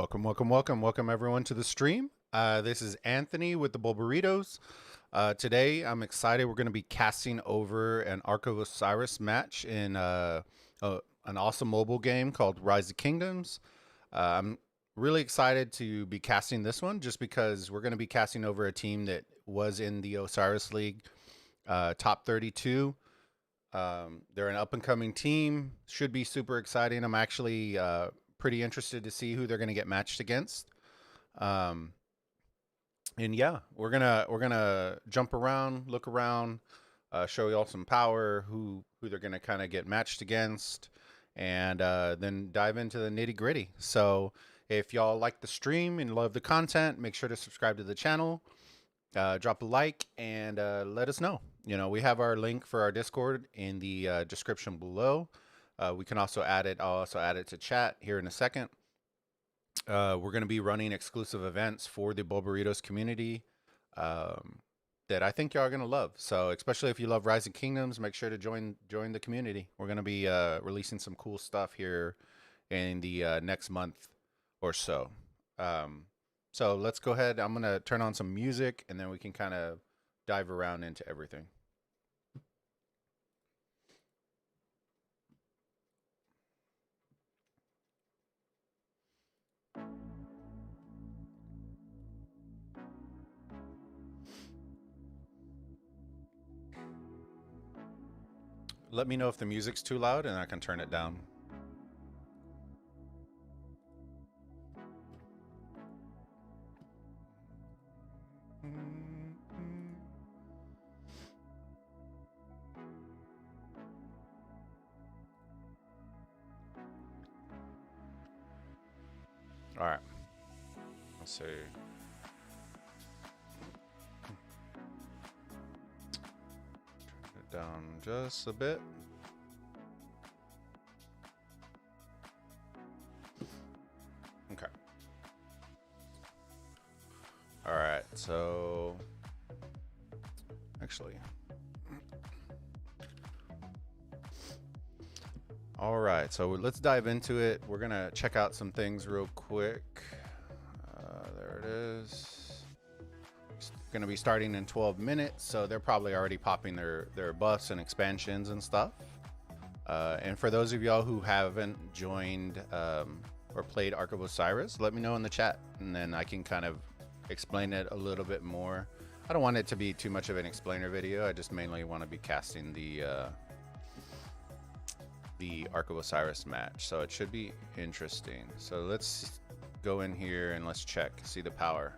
Welcome everyone to the stream. This is Anthony with the Bulbaritos. Today, I'm excited. We're going to be casting over an Ark of Osiris match in an awesome mobile game called Rise of Kingdoms. I'm really excited to be casting this one just because we're going to be casting over a team that was in the Osiris League top 32. They're an up-and-coming team. Should be super exciting. I'm actually pretty interested to see who they're going to get matched against. And yeah, we're gonna jump around, look around, show you all some power, who they're gonna kind of get matched against, and then dive into the nitty gritty. So if y'all like the stream and love the content, make sure to subscribe to the channel, drop a like, and let us know. You know, we have our link for our Discord in the description below. We can also add it. I'll also add it to chat here in a second. We're going to be running exclusive events for the Bulbaritos community that I think y'all are going to love. So especially if you love Rising Kingdoms, make sure to join the community. We're going to be releasing some cool stuff here in the next month or so. So let's go ahead. I'm going to turn on some music and then we can kind of dive around into everything. Let me know if the music's too loud and I can turn it down. All right. Let's see. Turn it down just a bit. Okay. All right. So actually, all right. So let's dive into it. We're gonna check out some things real quick. There it is. It's going to be starting in 12 minutes, so they're probably already popping their buffs and expansions and stuff. And for those of y'all who haven't joined or played Ark of Osiris, let me know in the chat, and then I can kind of explain it a little bit more. I don't want it to be too much of an explainer video. I just mainly want to be casting the Ark of Osiris match, so it should be interesting. So let's go in here and let's check, see the power.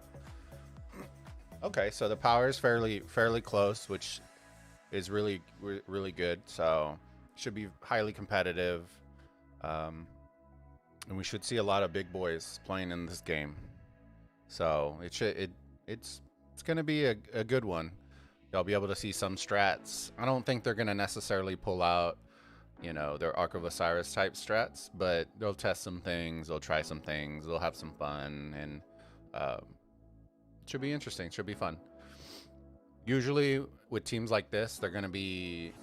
Okay, so the power is fairly close, which is really good. So should be highly competitive, and we should see a lot of big boys playing in this game. So it's gonna be a good one. Y'all be able to see some strats. I don't think they're gonna necessarily pull out, you know, their Ark of Osiris type strats, but they'll test some things, they'll try some things, they'll have some fun, and should be interesting, should be fun. Usually with teams like this, they're going to be,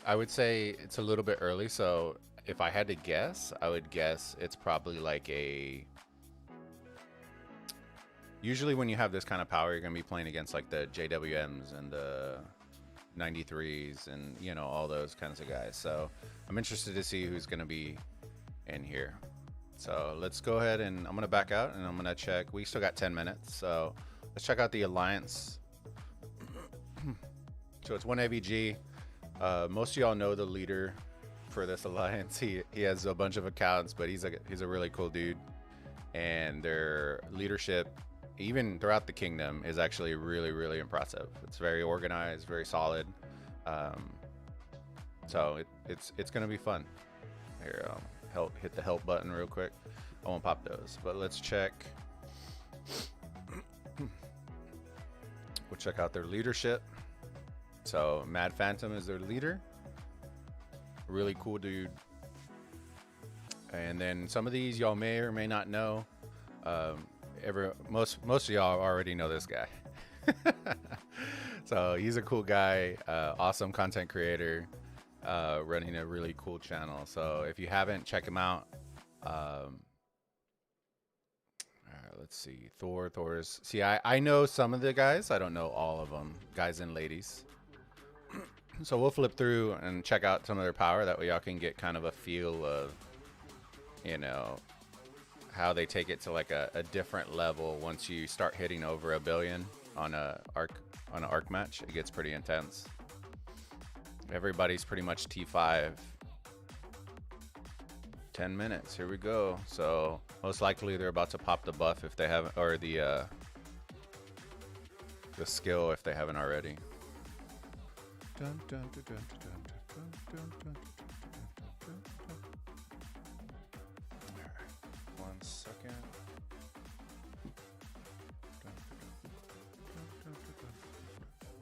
I would say it's a little bit early, so if I had to guess, I would guess it's probably like a, usually when you have this kind of power, you're going to be playing against like the JWMs and the 93s and, you know, all those kinds of guys. So I'm interested to see who's going to be in here. So let's go ahead and I'm going to back out and I'm going to check. We still got 10 minutes. So let's check out the alliance. So it's 1 AVG. Most of y'all know the leader for this alliance. He has a bunch of accounts, but he's a really cool dude. And their leadership, even throughout the kingdom, is actually really impressive. It's very organized, very solid. So it's gonna be fun. Here, hit the help button real quick. I won't pop those, but let's check. We'll check out their leadership. So Mad Phantom is their leader. Really cool dude. And then some of these y'all may or may not know. Most of y'all already know this guy. So he's a cool guy, awesome content creator, running a really cool channel. So if you haven't, check him out. let's see. Thor's. See, I know some of the guys. I don't know all of them, guys and ladies. So we'll flip through and check out some of their power. That way y'all can get kind of a feel of, you know, how they take it to like a different level once you start hitting over 1 billion on an Ark match. It gets pretty intense. Everybody's pretty much T5. 10 minutes. Here we go. So most likely they're about to pop the buff if they haven't, or the skill if they haven't already. Dun, dun, dun, dun, dun, dun, dun, dun, dun, dun. All right. 1 second.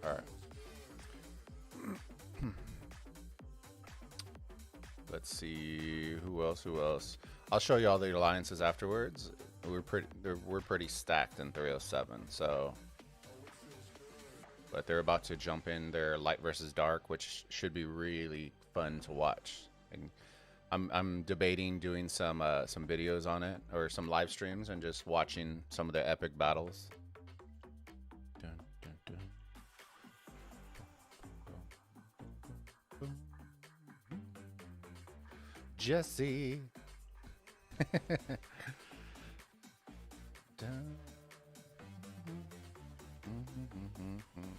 All right. Let's see who else. I'll show you all the alliances afterwards. We're pretty stacked in 307. So, but they're about to jump in their light versus dark, which should be really fun to watch. And I'm debating doing some videos on it or some live streams and just watching some of the epic battles. Dun, dun, dun. Jesse.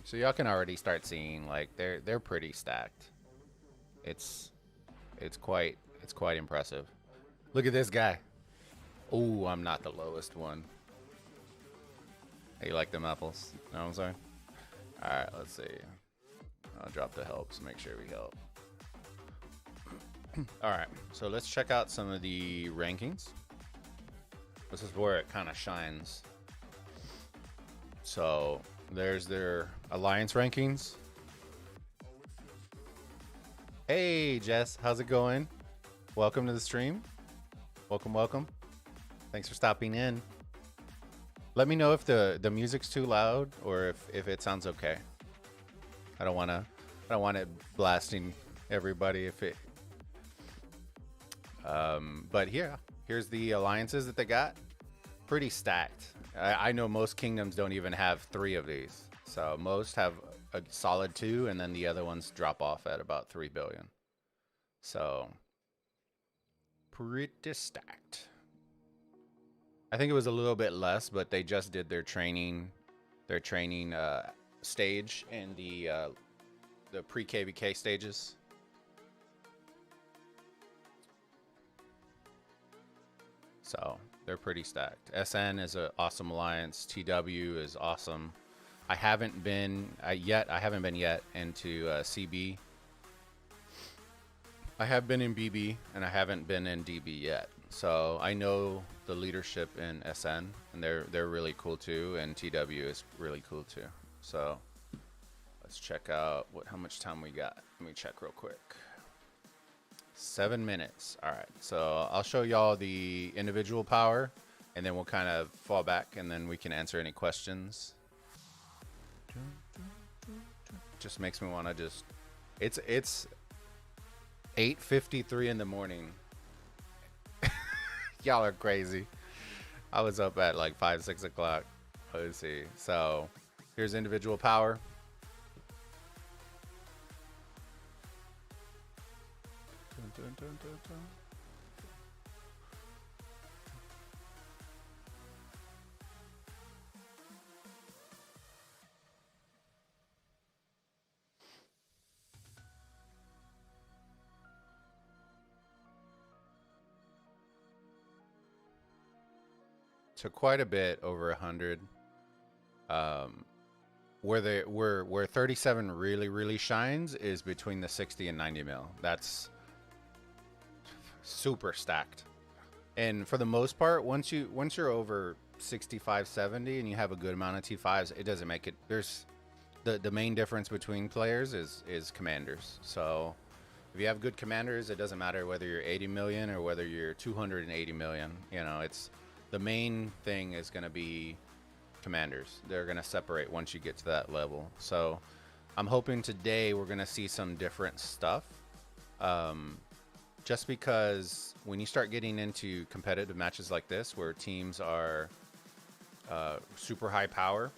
So y'all can already start seeing like they're pretty stacked. It's quite impressive. Look at this guy. Oh, I'm not the lowest one. Hey, you like them apples? Know what I'm saying? All right, let's see. I'll drop the helps. Make sure we help. All right, so let's check out some of the rankings. This is where it kind of shines. So there's their alliance rankings. Hey, Jess, how's it going? Welcome to the stream. Welcome. Thanks for stopping in. Let me know if the music's too loud or if it sounds okay. I don't want it blasting everybody if it. But here's the alliances that they got. Pretty stacked. I know most kingdoms don't even have 3 of these. So most have a solid 2, and then the other ones drop off at about 3 billion. So pretty stacked. I think it was a little bit less, but they just did their training stage in the pre-KVK stages. So they're pretty stacked. SN is an awesome alliance. TW is awesome. I haven't been yet into CB. I have been in BB and I haven't been in DB yet. So I know the leadership in SN and they're really cool too, and TW is really cool too. So let's check out how much time we got. Let me check real quick. 7 minutes. All right, so I'll show y'all the individual power and then we'll kind of fall back and then we can answer any questions. Just makes me want to just it's 8:53 in the morning. Y'all are crazy. I was up at like 5-6 o'clock. Let's see. So here's individual power. Dun, dun, dun, dun. So quite a bit over 100. Where 37 really shines is between the 60 and 90 mil. That's super stacked. And for the most part, once you're over 65, 70 and you have a good amount of T5s, it doesn't make it. There's the main difference between players is commanders. So if you have good commanders, it doesn't matter whether you're 80 million or whether you're 280 million. You know, it's the main thing is going to be commanders. They're going to separate once you get to that level. So I'm hoping today we're going to see some different stuff. Just because when you start getting into competitive matches like this, where teams are super high power.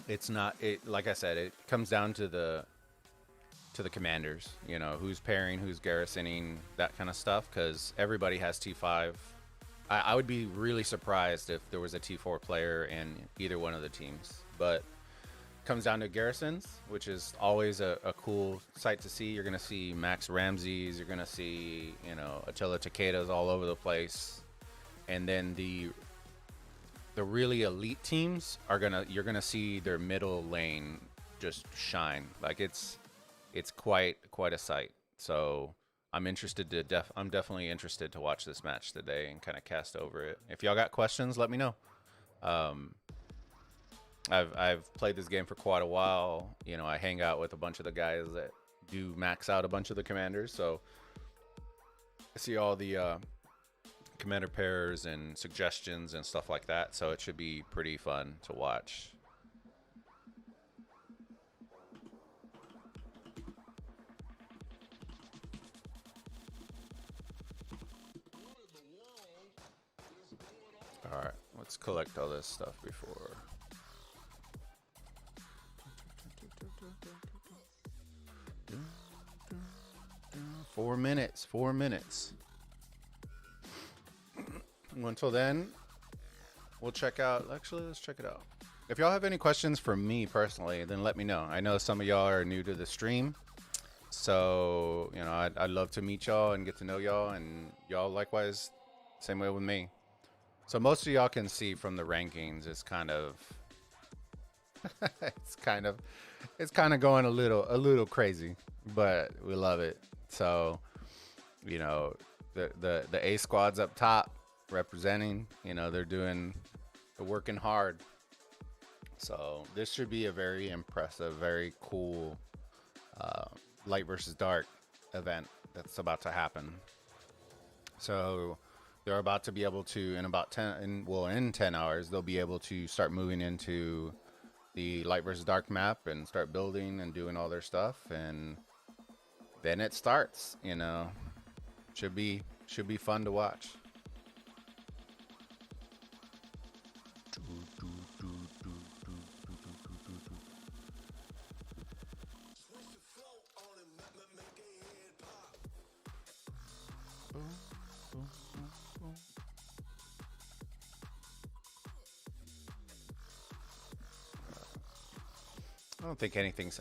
It's not it like I said, it comes down to the commanders, you know, who's pairing, who's garrisoning, that kind of stuff, because everybody has T5. I would be really surprised if there was a T4 player in either one of the teams, but it comes down to garrisons, which is always a cool sight to see. You're going to see Max Ramses, you're going to see, you know, Attila Takeda's all over the place, and then the really elite teams are you're gonna see their middle lane just shine. Like it's quite a sight. So I'm definitely interested to watch this match today and kind of cast over it. If y'all got questions, let me know. I've played this game for quite a while. You know, I hang out with a bunch of the guys that do max out a bunch of the commanders, so I see all the commander pairs and suggestions and stuff like that, so it should be pretty fun to watch. All right, let's collect all this stuff before. Four minutes. Until then, we'll check out. Actually, let's check it out. If y'all have any questions for me personally, then let me know. I know some of y'all are new to the stream, so you know I'd love to meet y'all and get to know y'all, and y'all likewise, same way with me. So most of y'all can see from the rankings, it's kind of, it's kind of going a little crazy, but we love it. So, you know, the A squad's up top, representing, you know, they're working hard. So this should be a very impressive, very cool light versus dark event that's about to happen. So they're about to be able to, in 10 hours, they'll be able to start moving into the light versus dark map and start building and doing all their stuff, and then it starts. You know, should be fun to watch.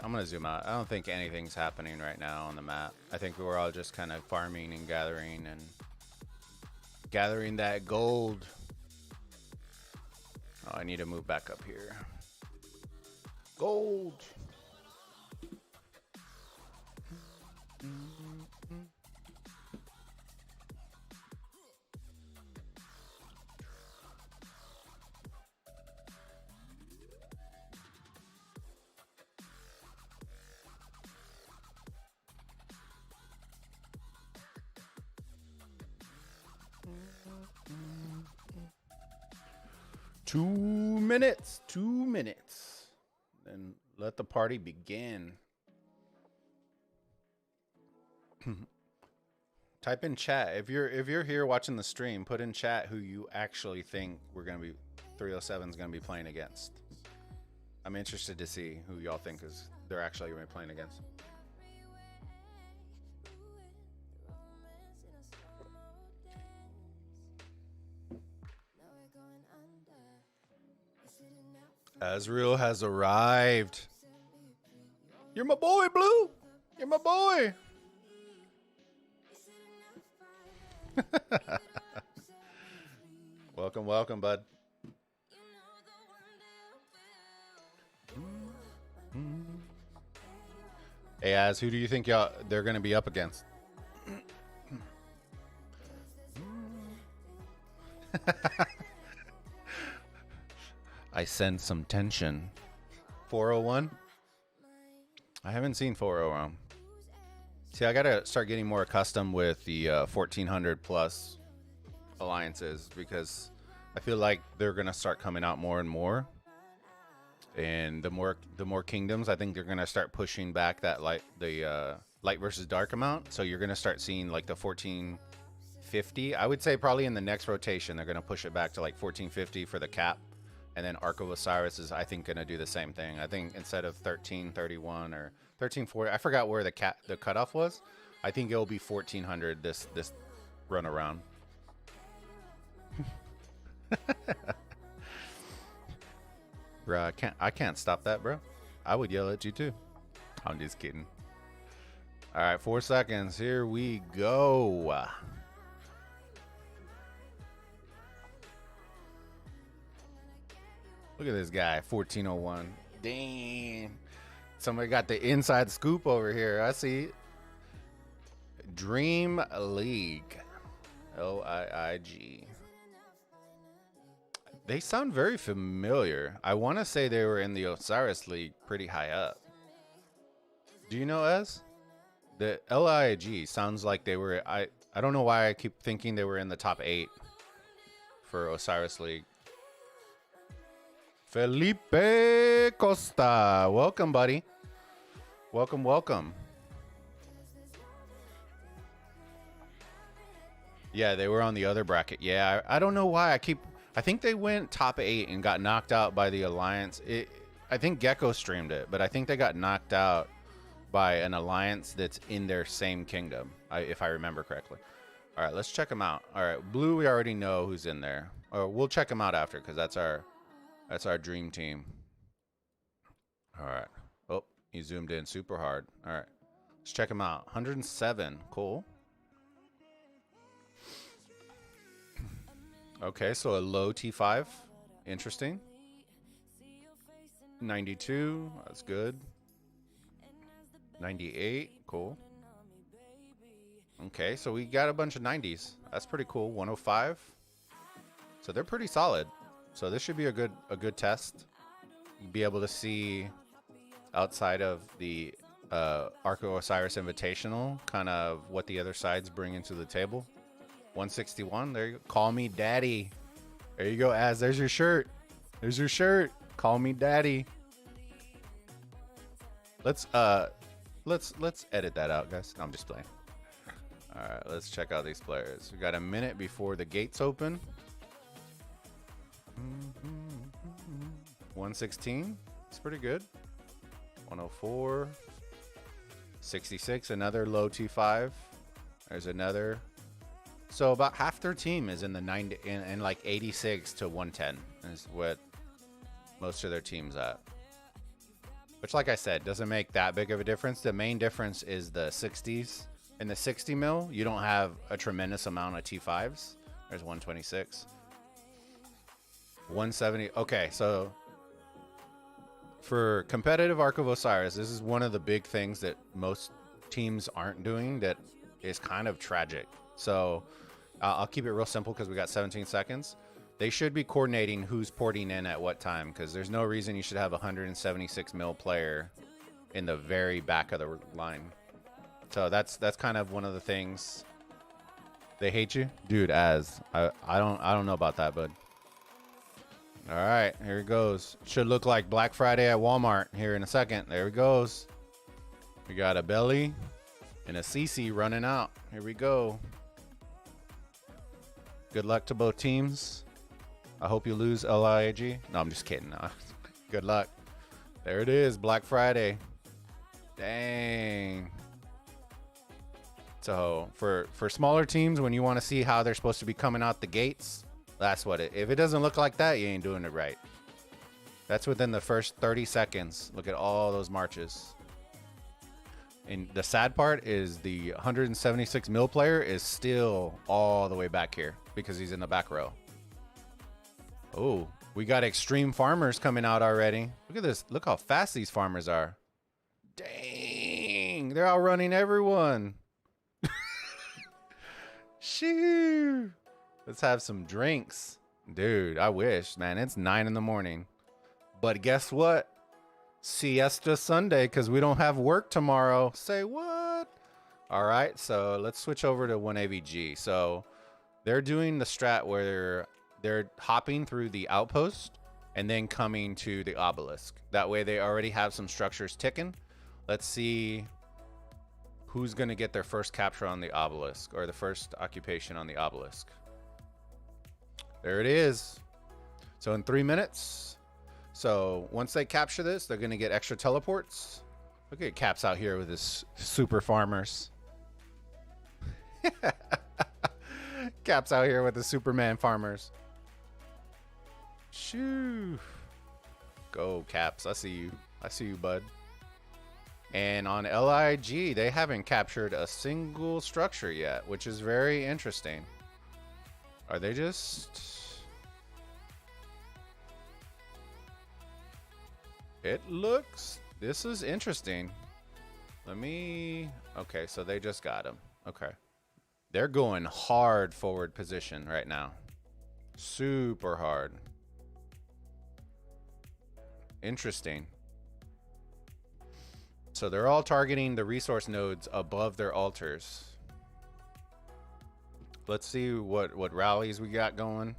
I'm gonna zoom out. I don't think anything's happening right now on the map. I think we're all just kind of farming and gathering that gold. Oh, I need to move back up here. Gold. Two minutes. Then let the party begin. Type in chat. If you're here watching the stream, put in chat who you actually think we're gonna be 307's gonna be playing against. I'm interested to see who y'all think they're actually gonna be playing against. Azrael has arrived. You're my boy, Blue. You're my boy. Welcome, bud. Hey, Az, who do you think they're going to be up against? I sense some tension. 401? I haven't seen 401. See, I gotta start getting more accustomed with the 1400 plus alliances, because I feel like they're gonna start coming out more and more. And the more kingdoms, I think they're gonna start pushing back that light versus dark amount. So you're gonna start seeing like the 1450. I would say probably in the next rotation they're gonna push it back to like 1450 for the cap. And then Ark of Osiris is, I think, going to do the same thing. I think instead of 1331 or 1340, I forgot where the cutoff was. I think it'll be 1400 this run around. Bro, I can't stop that, bro. I would yell at you too. I'm just kidding. All right, 4 seconds. Here we go. Look at this guy, 1401. Damn. Somebody got the inside scoop over here. I see. Dream LiiG. LiiG. They sound very familiar. I want to say they were in the Osiris League pretty high up. Do you know Ez? The LiiG sounds like they were... I don't know why I keep thinking they were in the top 8 for Osiris League. Felipe Costa. Welcome, buddy. Welcome, welcome. Yeah, they were on the other bracket. Yeah, I don't know why I think they went top 8 and got knocked out by the Alliance. I think Gecko streamed it, but I think they got knocked out by an Alliance that's in their same kingdom, if I remember correctly. All right, let's check them out. All right, Blue, we already know who's in there. Or we'll check them out after because that's our dream team. All right. Oh, he zoomed in super hard. All right, let's check them out. 107, cool. Okay, so a low T5. Interesting. 92. That's good. 98. Cool. Okay, so we got a bunch of 90s. That's pretty cool. 105. So they're pretty solid. So this should be a good test. You'll be able to see outside of the Ark of Osiris Invitational kind of what the other sides bring into the table. 161. There you go. Call me daddy. There you go, Az. There's your shirt. There's your shirt. Call me daddy. Let's edit that out, guys. No, I'm just playing. All right, let's check out these players. We got a minute before the gates open. 116. It's pretty good. 104. 66. Another low T5. There's another. So about half their team is in the 90 and like 86 to 110 is what most of their team's at. Which, like I said, doesn't make that big of a difference. The main difference is the 60s. In the 60 mil, you don't have a tremendous amount of T5s. There's 126. 170. Okay, so for competitive Ark of Osiris, this is one of the big things that most teams aren't doing that is kind of tragic. So I'll keep it real simple because we got 17 seconds. They should be coordinating who's porting in at what time because there's no reason you should have a 176 mil player in the very back of the line. So that's kind of one of the things. They hate you, dude. Az I don't know about that, bud. All right, here it goes. Should look like Black Friday at Walmart here in a second. There it goes. We got a Belly and a CC running out. Here we go. Good luck to both teams. I hope you lose, LiiG. No, I'm just kidding. No. Good luck. There it is, Black Friday. Dang. So for smaller teams, when you want to see how they're supposed to be coming out the gates, that's what it. If it doesn't look like that, you ain't doing it right. That's within the first 30 seconds. Look at all those marches. And the sad part is the 176 mil player is still all the way back here because he's in the back row. Oh, we got extreme farmers coming out already. Look at this. Look how fast these farmers are. Dang, they're outrunning everyone. Shoo. Let's have some drinks. Dude, I wish, man. It's 9 in the morning. But guess what? Siesta Sunday because we don't have work tomorrow. Say what? All right, so let's switch over to 1AVG. So they're doing the strat where they're hopping through the outpost and then coming to the obelisk. That way they already have some structures ticking. Let's see who's going to get their first capture on the obelisk or the first occupation on the obelisk. There it is. So in 3 minutes. So once they capture this, they're going to get extra teleports. Look at Caps out here with his super farmers. Caps out here with the Superman farmers. Shoo. Go, Caps. I see you. I see you, bud. And on LiiG, they haven't captured a single structure yet, which is very interesting. Are they just... It looks... This is interesting. Let me... Okay, so they just got him. Okay. They're going hard forward position right now. Super hard. Interesting. So they're all targeting the resource nodes above their altars. Let's see what rallies we got going.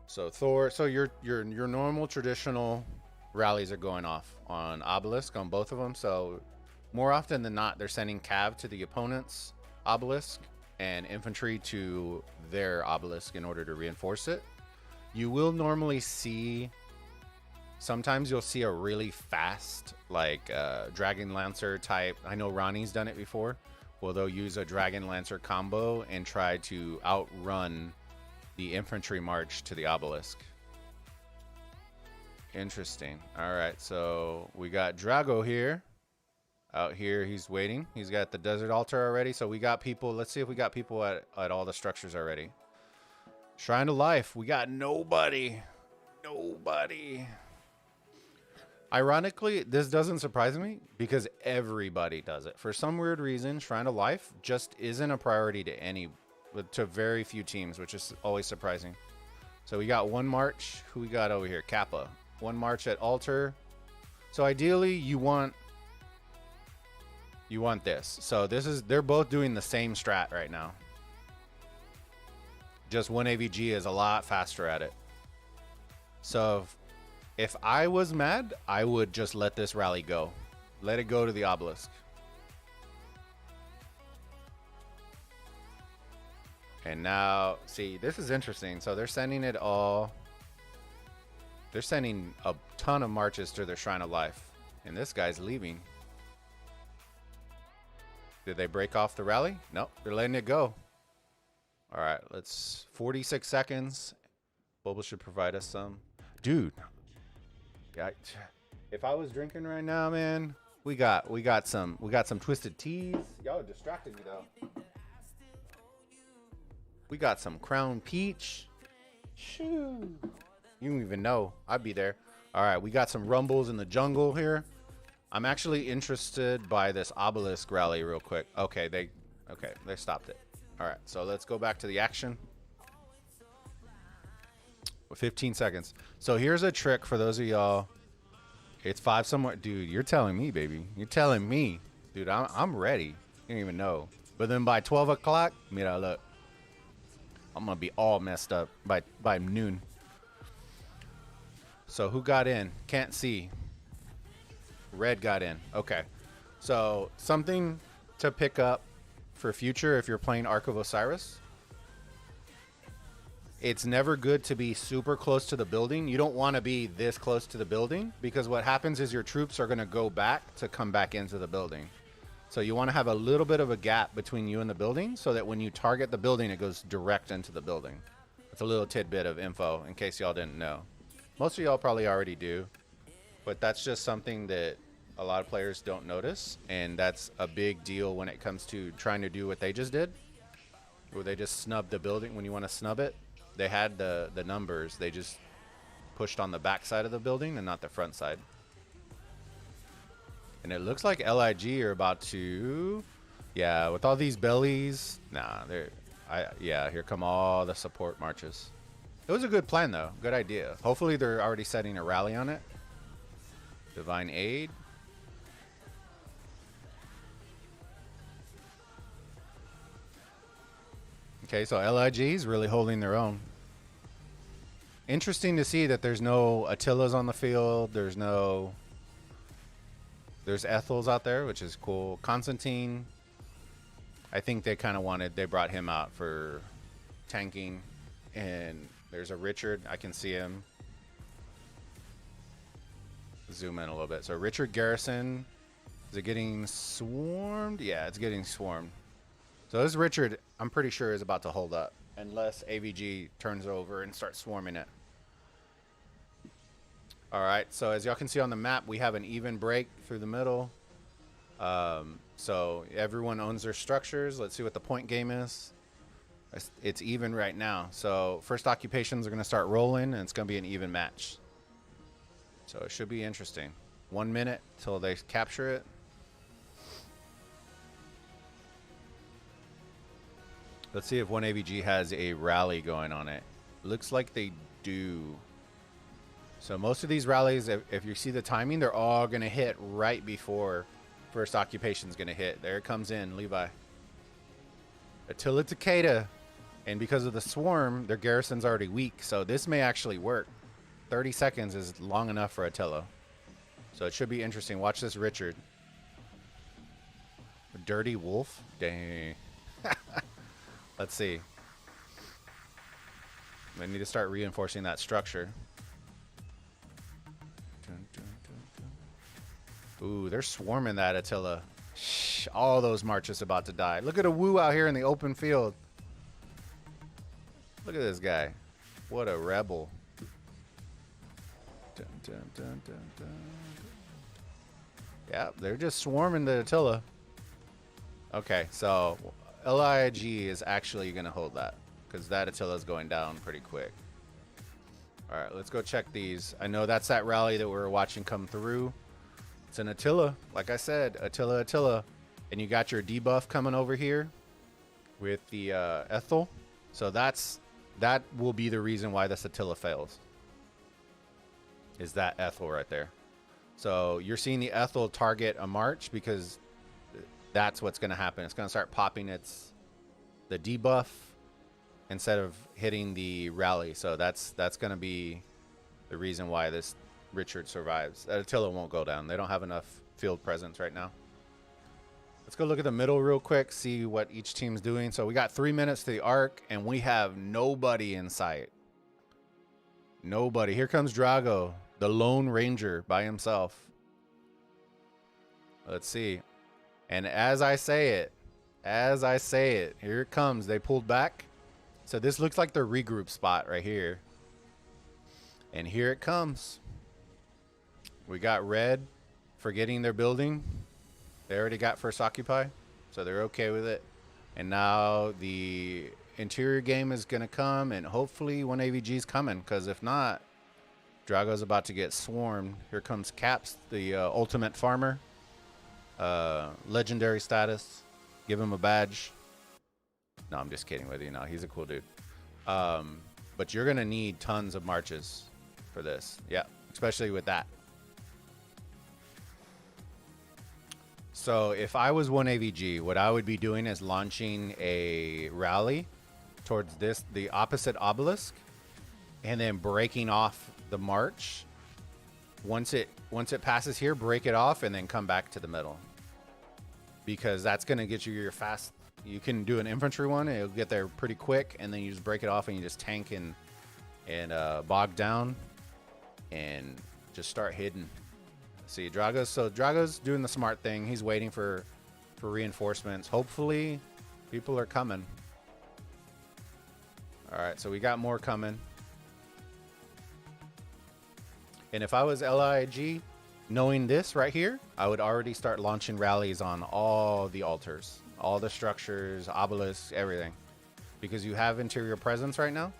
So Thor, so your normal traditional rallies are going off on obelisk on both of them. So more often than not, they're sending cav to the opponent's obelisk and infantry to their obelisk in order to reinforce it. You will normally see, sometimes you'll see a really fast, like Dragon Lancer type. I know Ronnie's done it before. Well, they'll use a Dragon Lancer combo and try to outrun the infantry march to the obelisk. Interesting. All right, so we got Drago here. Out here, he's waiting. He's got the desert altar already. So we got people. Let's see if we got people at all the structures already. Shrine of Life. We got nobody. Nobody. Ironically, this doesn't surprise me because everybody does it. For some weird reason, Shrine of Life just isn't a priority to very few teams, which is always surprising. So we got one march. Who we got over here? Kappa. One march at altar. So ideally, you want this. So they're both doing the same strat right now. Just one AVG is a lot faster at it. So if I was mad, I would just let this rally go. Let it go to the obelisk. And now, see, this is interesting. So they're sending it all. They're sending a ton of marches to their Shrine of Life. And this guy's leaving. Did they break off the rally? Nope, they're letting it go. All right, let's 46 seconds. Bulba should provide us some. Dude. Yeah, if I was drinking right now, man, we got some twisted teas. Y'all distracted me though. We got some Crown Peach. Shoo. You don't even know. I'd be there. All right, we got some rumbles in the jungle here. I'm actually interested by this obelisk rally real quick. Okay, they stopped it. All right, so let's go back to the action. 15 seconds. So here's a trick for those of y'all. It's 5 somewhere. Dude, you're telling me, baby. You're telling me. Dude, I'm ready. You don't even know. But then by 12 o'clock, mira, look. I'm going to be all messed up by noon. So who got in? Can't see. Red got in. Okay. So something to pick up for future if you're playing Ark of Osiris. It's never good to be super close to the building. You don't want to be this close to the building because what happens is your troops are going to go back to come back into the building. So you want to have a little bit of a gap between you and the building so that when you target the building, it goes direct into the building. It's a little tidbit of info in case y'all didn't know. Most of y'all probably already do, but that's just something that a lot of players don't notice. And that's a big deal when it comes to trying to do what they just did, where they just snubbed the building. When you want to snub it, they had the numbers. They just pushed on the back side of the building and not the front side. And it looks like LiiG are about to, yeah, with all these bellies. Nah, here come all the support marches. It was a good plan though, good idea. Hopefully they're already setting a rally on it. Divine Aid. Okay, so LiiG is really holding their own. Interesting to see that there's no Attilas on the field. There's Ethels out there, which is cool. Constantine, I think they kind of they brought him out for tanking. And there's a Richard, I can see him. zoom in a little bit. So Richard Garrison, is it getting swarmed? Yeah, it's getting swarmed. So this Richard, I'm pretty sure, is about to hold up. Unless AVG turns over and starts swarming it. All right, so as y'all can see on the map, we have an even break through the middle. So everyone owns their structures. Let's see what the point game is. It's even right now. So first occupations are going to start rolling, and it's going to be an even match. So it should be interesting. 1 minute till they capture it. Let's see if 1AVG has a rally going on it. Looks like they do. So most of these rallies, if you see the timing, they're all going to hit right before first occupation's going to hit. There it comes in, Levi. Attila Takeda. And because of the swarm, their garrison's already weak. So this may actually work. 30 seconds is long enough for Attila. So it should be interesting. Watch this Richard. Dirty Wolf? Dang. Let's see. We need to start reinforcing that structure. Ooh, they're swarming that Attila. Shh, all those marches about to die. Look at a Wu out here in the open field. Look at this guy. What a rebel. Dun, dun, dun, dun, dun. Yeah, they're just swarming the Attila. Okay, so LiiG is actually going to hold that because that Attila is going down pretty quick. All right, let's go check these. I know that's that rally that we were watching come through. It's an Attila, like I said, Attila. And you got your debuff coming over here with the Ethel. So that will be the reason why this Attila fails. Is that Ethel right there. So you're seeing the Ethel target a march because that's what's going to happen. It's going to start popping the debuff instead of hitting the rally. So that's going to be the reason why this Richard survives. That Attila won't go down. They don't have enough field presence right now. Let's go look at the middle real quick, see what each team's doing. So we got 3 minutes to the Ark, and we have nobody in sight. Nobody. Here comes Drago, the Lone Ranger by himself. Let's see. And as I say it, here it comes. They pulled back. So this looks like the regroup spot right here. And here it comes. We got red forgetting their building. They already got first occupy, so they're okay with it. And now the interior game is going to come, and hopefully 1AVG's coming, because if not, Drago's about to get swarmed. Here comes Caps, the ultimate farmer. Legendary status. Give him a badge. No, I'm just kidding with you. No, he's a cool dude. But you're going to need tons of marches for this. Yeah, especially with that. So if I was 1AVG, what I would be doing is launching a rally towards the opposite obelisk, and then breaking off the march. Once it passes here, break it off, and then come back to the middle. Because that's going to get you your fast. You can do an infantry one, and it'll get there pretty quick, and then you just break it off, and you just tank and bog down, and just start hitting. See, Drago's doing the smart thing. He's waiting for reinforcements. Hopefully, people are coming. All right, so we got more coming. And if I was LiiG, knowing this right here, I would already start launching rallies on all the altars, all the structures, obelisks, everything. Because you have interior presence right now.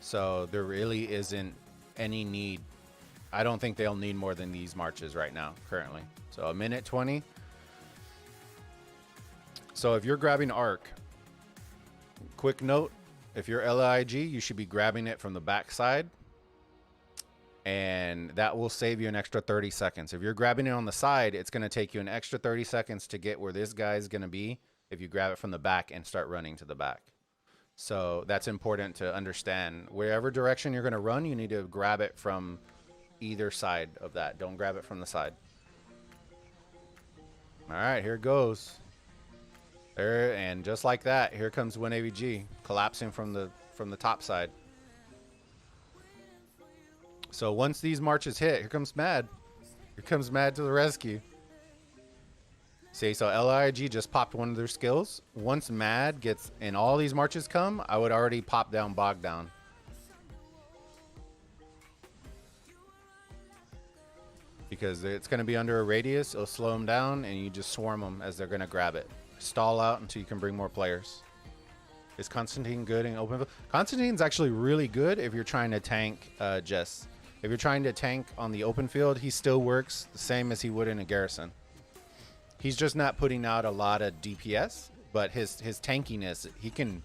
So there really isn't any need. I don't think they'll need more than these marches right now, currently. So a minute 20. So if you're grabbing Ark, quick note, if you're LiiG, you should be grabbing it from the back side. And that will save you an extra 30 seconds. If you're grabbing it on the side, it's going to take you an extra 30 seconds to get where this guy's going to be if you grab it from the back and start running to the back. So that's important to understand. Wherever direction you're going to run, you need to grab it from either side of that. Don't grab it from the side. All right, here it goes. There, and just like that, here comes 1AVG collapsing from the top side. So once these marches hit, here comes Mad. Here comes Mad to the rescue. See, so LiiG just popped one of their skills. Once Mad gets, and all these marches come, I would already pop down Bog Down. Because it's going to be under a radius, it'll slow them down, and you just swarm them as they're going to grab it. Stall out until you can bring more players. Is Constantine good in open? Constantine's actually really good if you're trying to tank Jess. If you're trying to tank on the open field, he still works the same as he would in a garrison. He's just not putting out a lot of DPS, but his tankiness, he can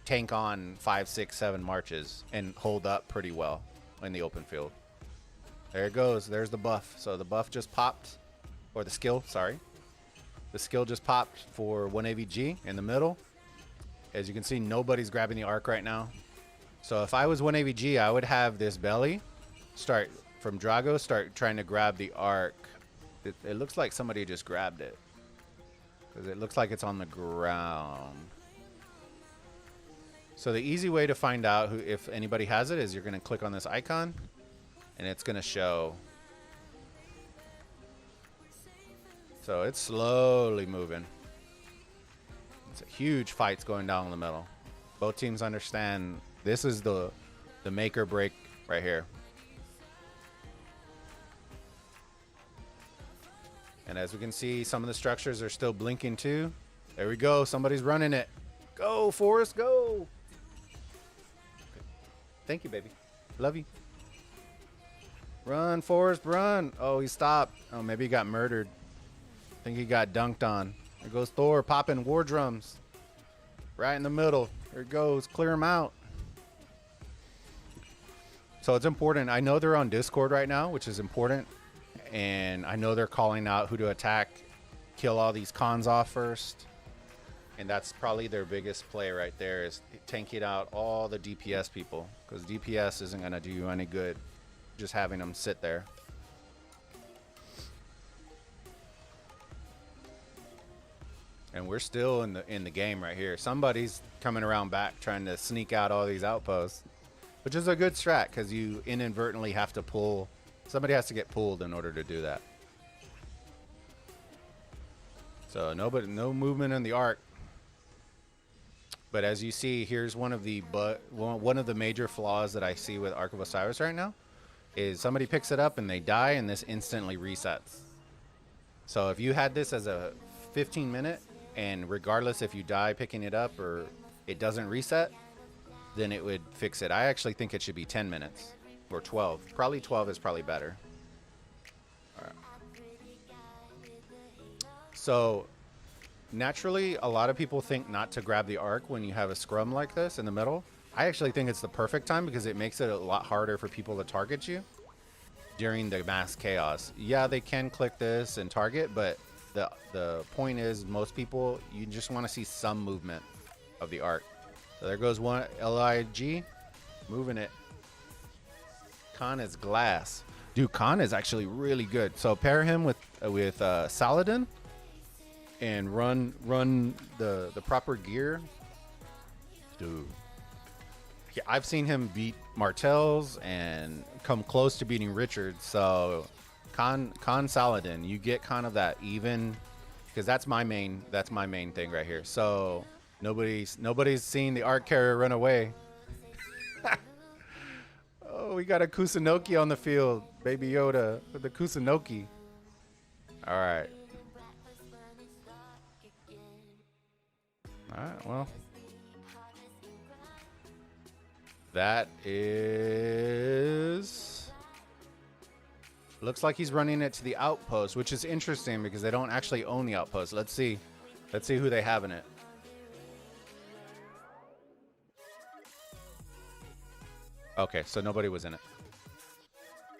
tank on 5, 6, 7 marches and hold up pretty well in the open field. There it goes. There's the buff. So the buff just popped, or the skill, sorry. The skill just popped for 1 AVG in the middle. As you can see, nobody's grabbing the Ark right now. So if I was 1 AVG, I would have this belly start from Drago, start trying to grab the Ark. It looks like somebody just grabbed it, because it looks like it's on the ground. So the easy way to find out if anybody has it is you're going to click on this icon, and it's going to show. So it's slowly moving. It's a huge fights going down in the middle. Both teams understand this is the make or break right here. And as we can see, some of the structures are still blinking too. There we go. Somebody's running it. Go, Forrest, go. Okay. Thank you, baby. Love you. Run, Forrest, run. Oh, he stopped. Oh, maybe he got murdered. I think he got dunked on. There goes Thor popping war drums. Right in the middle. There it goes. Clear him out. So it's important. I know they're on Discord right now, which is important. And I know they're calling out who to attack. Kill all these cons off first. And that's probably their biggest play right there, is tanking out all the DPS people. Because DPS isn't going to do you any good just having them sit there. And we're still in the game right here. Somebody's coming around back trying to sneak out all these outposts, which is a good strat, because you inadvertently have to pull. Somebody has to get pulled in order to do that. So no movement in the Ark. But as you see, here's one of the major flaws that I see with Ark of Osiris right now, is somebody picks it up and they die, and this instantly resets. So if you had this as a 15-minute, and regardless if you die picking it up or it doesn't reset, then it would fix it. I actually think it should be 10 minutes or 12. Probably 12 is probably better. All right. So naturally, a lot of people think not to grab the Ark when you have a scrum like this in the middle. I actually think it's the perfect time, because it makes it a lot harder for people to target you during the mass chaos. Yeah, they can click this and target, but the point is, most people, you just want to see some movement of the Ark. So there goes one LiiG, moving it. Khan is glass. Dude, Khan is actually really good. So pair him with Saladin and run the proper gear. Dude. Yeah, I've seen him beat Martells and come close to beating Richard. So Khan Saladin, you get kind of that even, because that's my main thing right here. So nobody's seen the Ark carrier run away. Oh, we got a Kusunoki on the field. Baby Yoda with the Kusunoki. All right. All right, well. That is... Looks like he's running it to the outpost, which is interesting because they don't actually own the outpost. Let's see. Let's see who they have in it. Okay, so nobody was in it.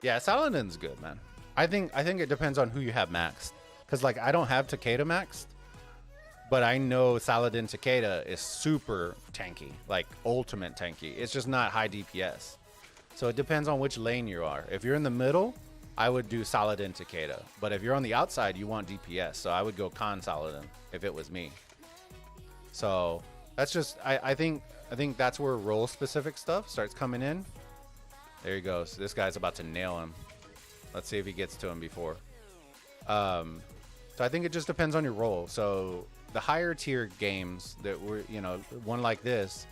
Yeah, Saladin's good, man. I think it depends on who you have maxed. Because, like, I don't have Takeda maxed, but I know Saladin Takeda is super tanky, like ultimate tanky. It's just not high DPS. So it depends on which lane you are. If you're in the middle, I would do Saladin Takeda. But if you're on the outside, you want DPS. So I would go Khan Saladin if it was me. So that's just, I think that's where role specific stuff starts coming in. There he goes. This guy's about to nail him. Let's see if he gets to him before. So I think it just depends on your role. So the higher tier games that were, you know, one like this,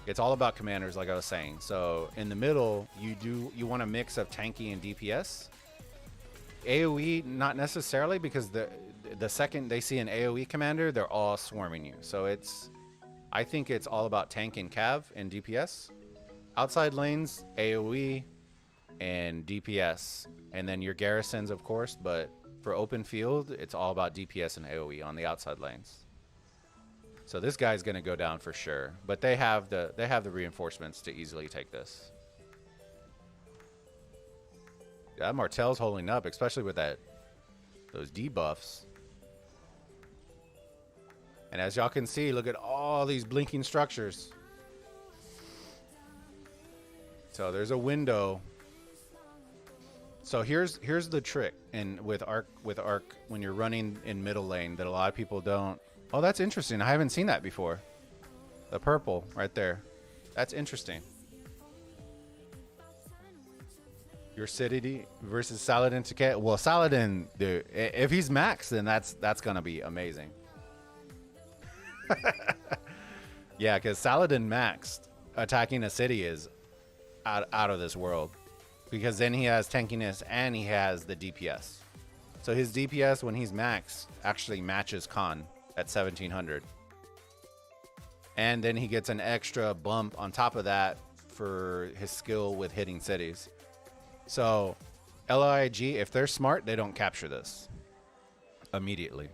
it's all about commanders, like I was saying. So in the middle, you want a mix of tanky and DPS. AoE, not necessarily, because the second they see an AoE commander, they're all swarming you. So I think it's all about tank and cav and DPS. Outside lanes, AoE and DPS, and then your garrisons, of course. But for open field, it's all about DPS and AoE on the outside lanes. So this guy's gonna go down for sure. But they have the reinforcements to easily take this. That Martel's holding up, especially with those debuffs. And as y'all can see, look at all these blinking structures. So there's a window. So here's the trick, and with Ark when you're running in middle lane that a lot of people don't. Oh, that's interesting. I haven't seen that before. The purple right there. That's interesting. Your City versus Saladin to K. Well, Saladin, dude, if he's max, then that's gonna be amazing. Yeah, because Saladin maxed attacking a city is out of this world, because then he has tankiness and he has the DPS. So his DPS when he's maxed actually matches Khan at 1700, and then he gets an extra bump on top of that for his skill with hitting cities. So LiiG, if they're smart, they don't capture this immediately,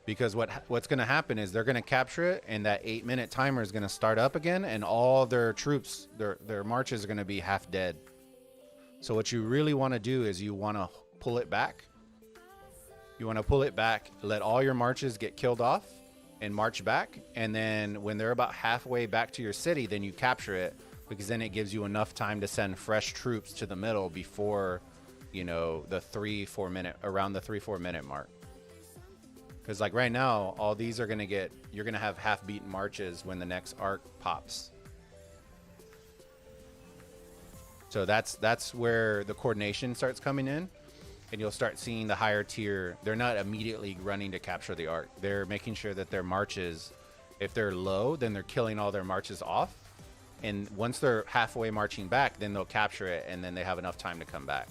because what's going to happen is they're going to capture it, and that 8-minute timer is going to start up again, and all their troops, their marches are going to be half dead. So what you really want to do is you want to pull it back. You want to pull it back, let all your marches get killed off, and march back. And then when they're about halfway back to your city, then you capture it, because then it gives you enough time to send fresh troops to the middle before, you know, the 3-4 minute, around the 3-4 minute mark. Because like right now, all these are going to get, you're going to have half-beaten marches when the next arc pops. So that's where the coordination starts coming in, and you'll start seeing the higher tier. They're not immediately running to capture the arc. They're making sure that their marches, if they're low, then they're killing all their marches off. And once they're halfway marching back, then they'll capture it, and then they have enough time to come back.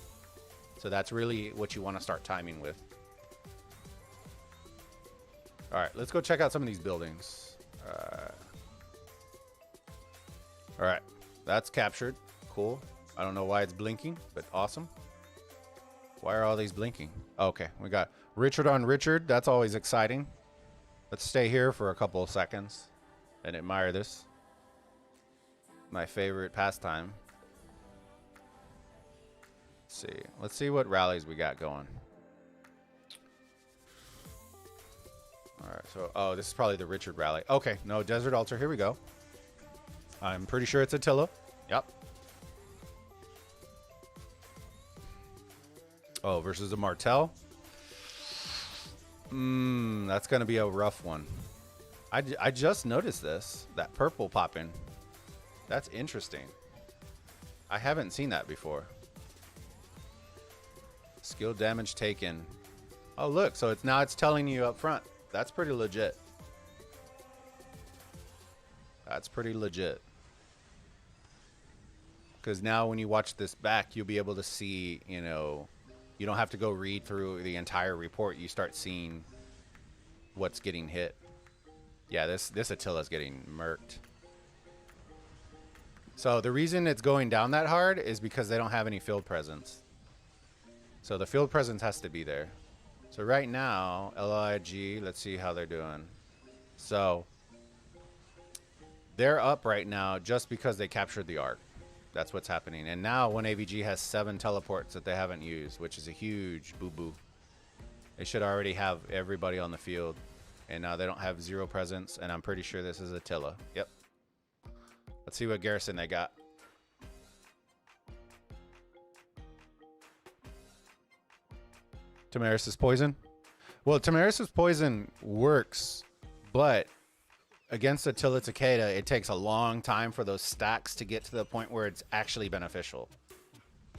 So that's really what you want to start timing with. All right, let's go check out some of these buildings. All right, that's captured. Cool. I don't know why it's blinking, but awesome. Why are all these blinking? Okay, we got Richard on Richard. That's always exciting. Let's stay here for a couple of seconds and admire this. My favorite pastime. Let's see what rallies we got going. All right, so, oh, this is probably the Richard rally. Okay, no, Desert Altar, here we go. I'm pretty sure it's Attila. Yep. Oh, versus a Martel. That's going to be a rough one. I just noticed this, that purple popping. That's interesting. I haven't seen that before. Skill damage taken. Oh, look, so it's telling you up front. That's pretty legit. That's pretty legit. Because now when you watch this back, you'll be able to see, you know, you don't have to go read through the entire report. You start seeing what's getting hit. Yeah, this Attila's getting murked. So the reason it's going down that hard is because they don't have any field presence. So the field presence has to be there. So right now, LiiG, let's see how they're doing. So they're up right now just because they captured the Ark. That's what's happening. And now 1AVG has 7 teleports that they haven't used, which is a huge boo-boo. They should already have everybody on the field. And now they don't have 0 presence, and I'm pretty sure this is Attila. Yep. Let's see what garrison they got. Tamaris' poison. Well, Tamaris' poison works, but against Attila Takeda, it takes a long time for those stacks to get to the point where it's actually beneficial.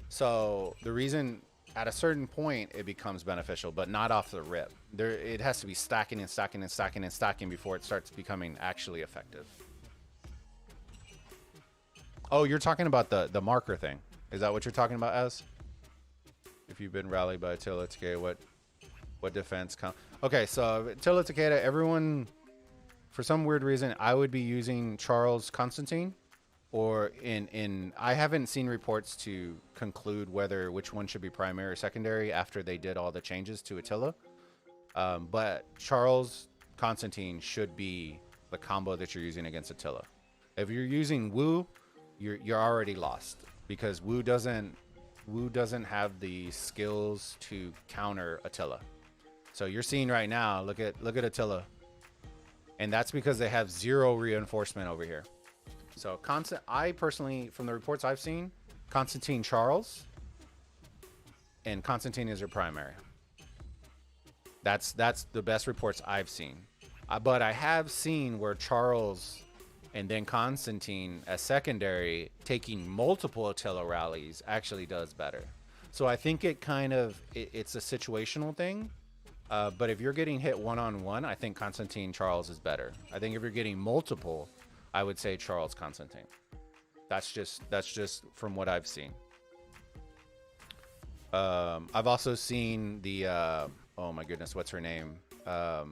So the reason at a certain point it becomes beneficial, but not off the rip. There, it has to be stacking and stacking and stacking and stacking before it starts becoming actually effective. Oh, you're talking about the marker thing. Is that what you're talking about, as? If you've been rallied by Attila Takeda, what defense count? Okay, so Attila Takeda, everyone, for some weird reason, I would be using Charles Constantine, or I haven't seen reports to conclude which one should be primary or secondary after they did all the changes to Attila. But Charles Constantine should be the combo that you're using against Attila. If you're using Wu, you're already lost, because Wu doesn't have the skills to counter Attila. So you're seeing right now, look at Attila, and that's because they have 0 reinforcement over here. So I personally, from the reports I've seen, Constantine Charles, and Constantine is your primary. That's the best reports I've seen. But I have seen where Charles and then Constantine as secondary, taking multiple Attila rallies, actually does better. So I think it's a situational thing. But if you're getting hit one-on-one, I think Constantine Charles is better. I think if you're getting multiple, I would say Charles Constantine. That's just from what I've seen. I've also seen the oh my goodness, what's her name? The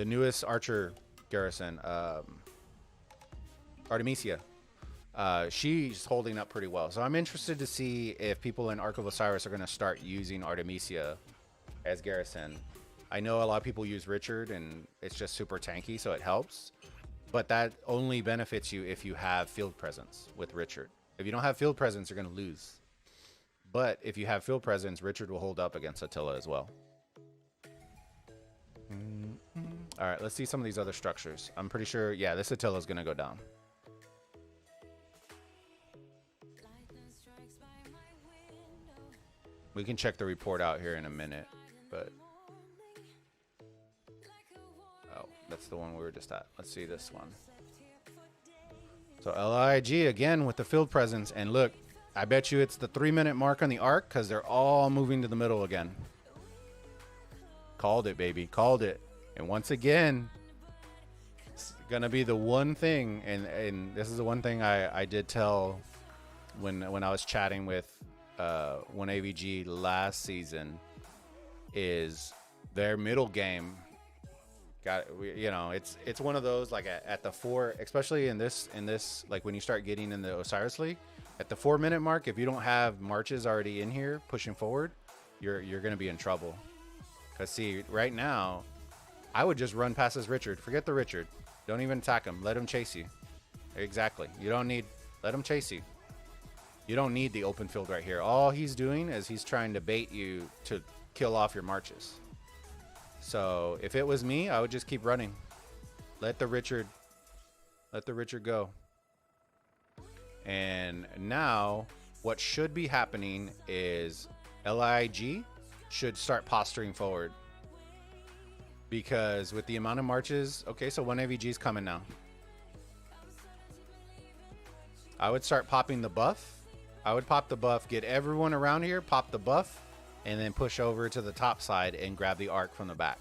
newest archer garrison, Artemisia. She's holding up pretty well. So I'm interested to see if people in Ark of Osiris are going to start using Artemisia as garrison. I know a lot of people use Richard, and it's just super tanky, so it helps. But that only benefits you if you have field presence with Richard. If you don't have field presence, you're going to lose. But if you have field presence, Richard will hold up against Attila as well. All right, let's see some of these other structures. I'm pretty sure, yeah, this Attila is going to go down. We can check the report out here in a minute, but... oh, that's the one we were just at. Let's see this one. So LiiG again with the field presence, and look, I bet you it's the 3-minute mark on the Ark, because they're all moving to the middle again. Called it, baby. Called it. And once again, it's going to be the one thing, and this is the one thing I did tell when I was chatting with 1AVG last season, is their middle game. It's one of those, like at the 4, especially in this, like when you start getting in the Osiris League, at the 4-minute mark, if you don't have marches already in here pushing forward, you're going to be in trouble. Because see, right now, I would just run past this Richard. Forget the Richard. Don't even attack him. Let him chase you. Exactly. Let him chase you. You don't need the open field right here. All he's doing is he's trying to bait you to kill off your marches. So if it was me, I would just keep running. Let the Richard go. And now what should be happening is LiiG should start posturing forward, because with the amount of marches, okay, so 1AVG is coming now. I would start popping the buff. I would pop the buff, get everyone around here, pop the buff, and then push over to the top side and grab the Ark from the back.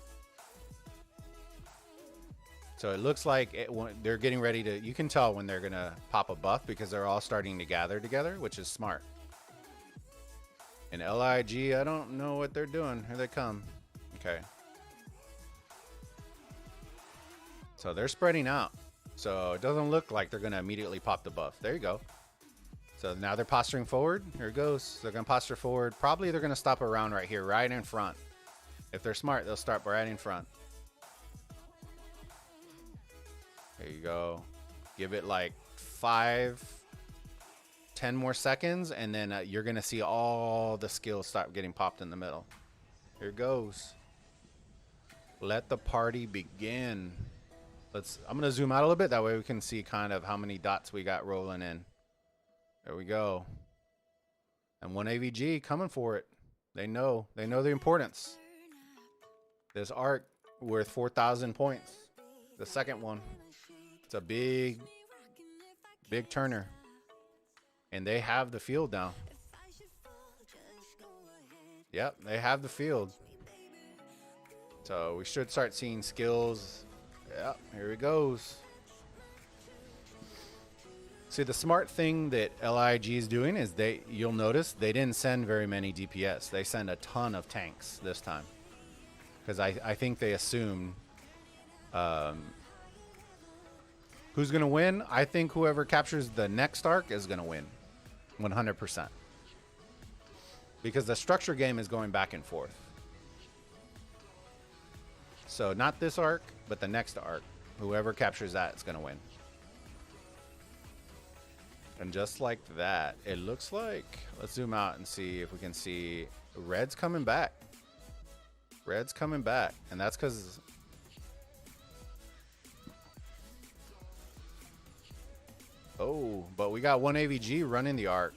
So it looks like they're getting ready to, you can tell when they're going to pop a buff, because they're all starting to gather together, which is smart. And LiiG, I don't know what they're doing. Here they come. Okay. So they're spreading out. So it doesn't look like they're going to immediately pop the buff. There you go. So now they're posturing forward. Here it goes. They're going to posture forward. Probably they're going to stop around right here, right in front. If they're smart, they'll start right in front. There you go. Give it like 5, 10 more seconds, and then you're going to see all the skills start getting popped in the middle. Here it goes. Let the party begin. I'm going to zoom out a little bit. That way we can see kind of how many dots we got rolling in. There we go. And 1AVG coming for it. They know the importance. This Ark worth 4,000 points. The second one. It's a big turner. And they have the field now. Yep, they have the field. So we should start seeing skills. Yep, here he goes. See, the smart thing that LiiG is doing is you'll notice they didn't send very many DPS. They send a ton of tanks this time. Because I think they assumed who's going to win. I think whoever captures the next Ark is going to win 100%. Because the structure game is going back and forth. So not this Ark, but the next Ark. Whoever captures that is going to win. And just like that, it looks like, let's zoom out and see if we can see red's coming back. Red's coming back. And that's because oh, but we got one AVG running the Ark.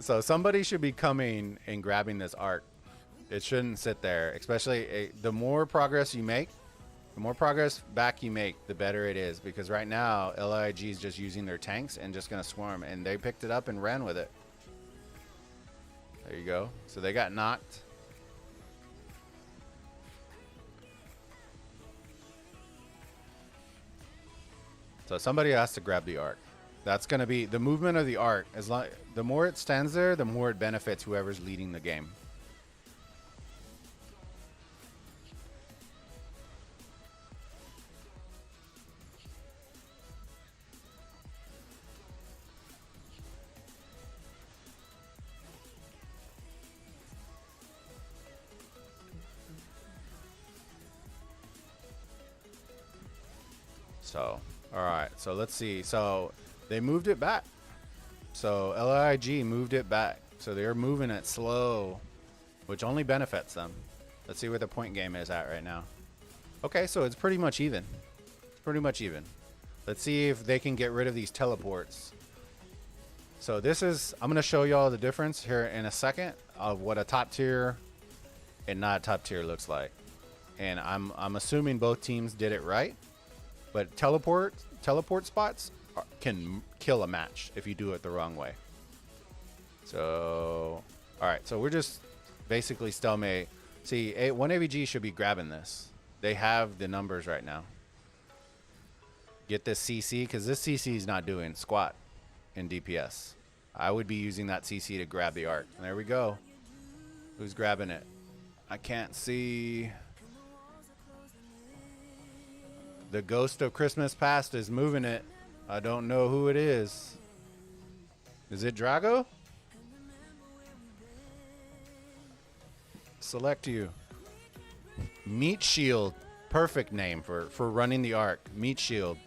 So somebody should be coming and grabbing this Ark. It shouldn't sit there, especially the more progress you make, the more progress back you make, the better it is. Because right now, LiiG is just using their tanks and just going to swarm. And they picked it up and ran with it. There you go. So they got knocked. So somebody has to grab the Ark. That's going to be the movement of the Ark. The more it stands there, the more it benefits whoever's leading the game. So, all right. So let's see. So they moved it back. So LiiG moved it back. So they're moving it slow, which only benefits them. Let's see where the point game is at right now. Okay, so it's pretty much even. Pretty much even. Let's see if they can get rid of these teleports. So this is, I'm going to show y'all the difference here in a second of what a top tier and not top tier looks like. And I'm assuming both teams did it right. But teleport spots can kill a match if you do it the wrong way. So, all right. So we're just basically stalemate. See, one AVG should be grabbing this. They have the numbers right now. Get this CC, because this CC is not doing squat in DPS. I would be using that CC to grab the Ark. And there we go. Who's grabbing it? I can't see. The ghost of Christmas past is moving it. I don't know who it is. Is it Drago? Select you. Meat Shield. Perfect name for running the Ark. Meat Shield.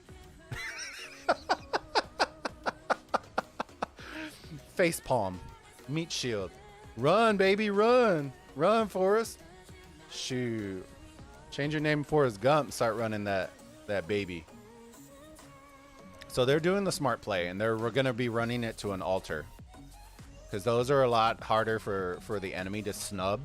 Face palm. Meat Shield. Run, baby, run. Run, Forrest. Shoot. Change your name to Forrest Gump. Start running that baby. So they're doing the smart play, and we're going to be running it to an altar, because those are a lot harder for the enemy to snub.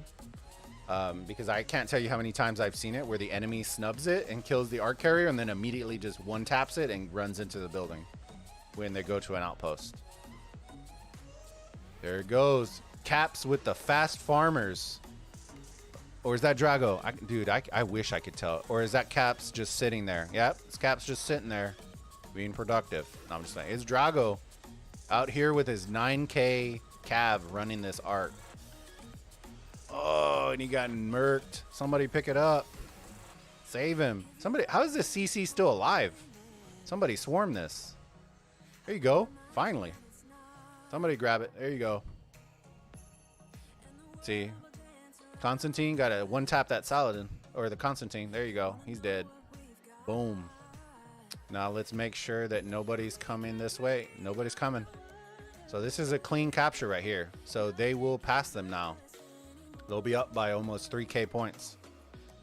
Because I can't tell you how many times I've seen it where the enemy snubs it and kills the Ark carrier and then immediately just one taps it and runs into the building when they go to an outpost. There it goes. Caps with the fast farmers. Or is that Drago? Dude, I wish I could tell. Or is that Caps just sitting there? Yep, it's Caps just sitting there being productive. No, I'm just saying. It's Drago out here with his 9K cav running this Ark. Oh, and he got murked. Somebody pick it up. Save him. Somebody. How is this CC still alive? Somebody swarm this. There you go. Finally. Somebody grab it. There you go. See? Constantine got a one tap that Saladin, or the Constantine. There you go. He's dead. Boom. Now let's make sure that nobody's coming this way. Nobody's coming. So this is a clean capture right here. So they will pass them now. They'll be up by almost 3K points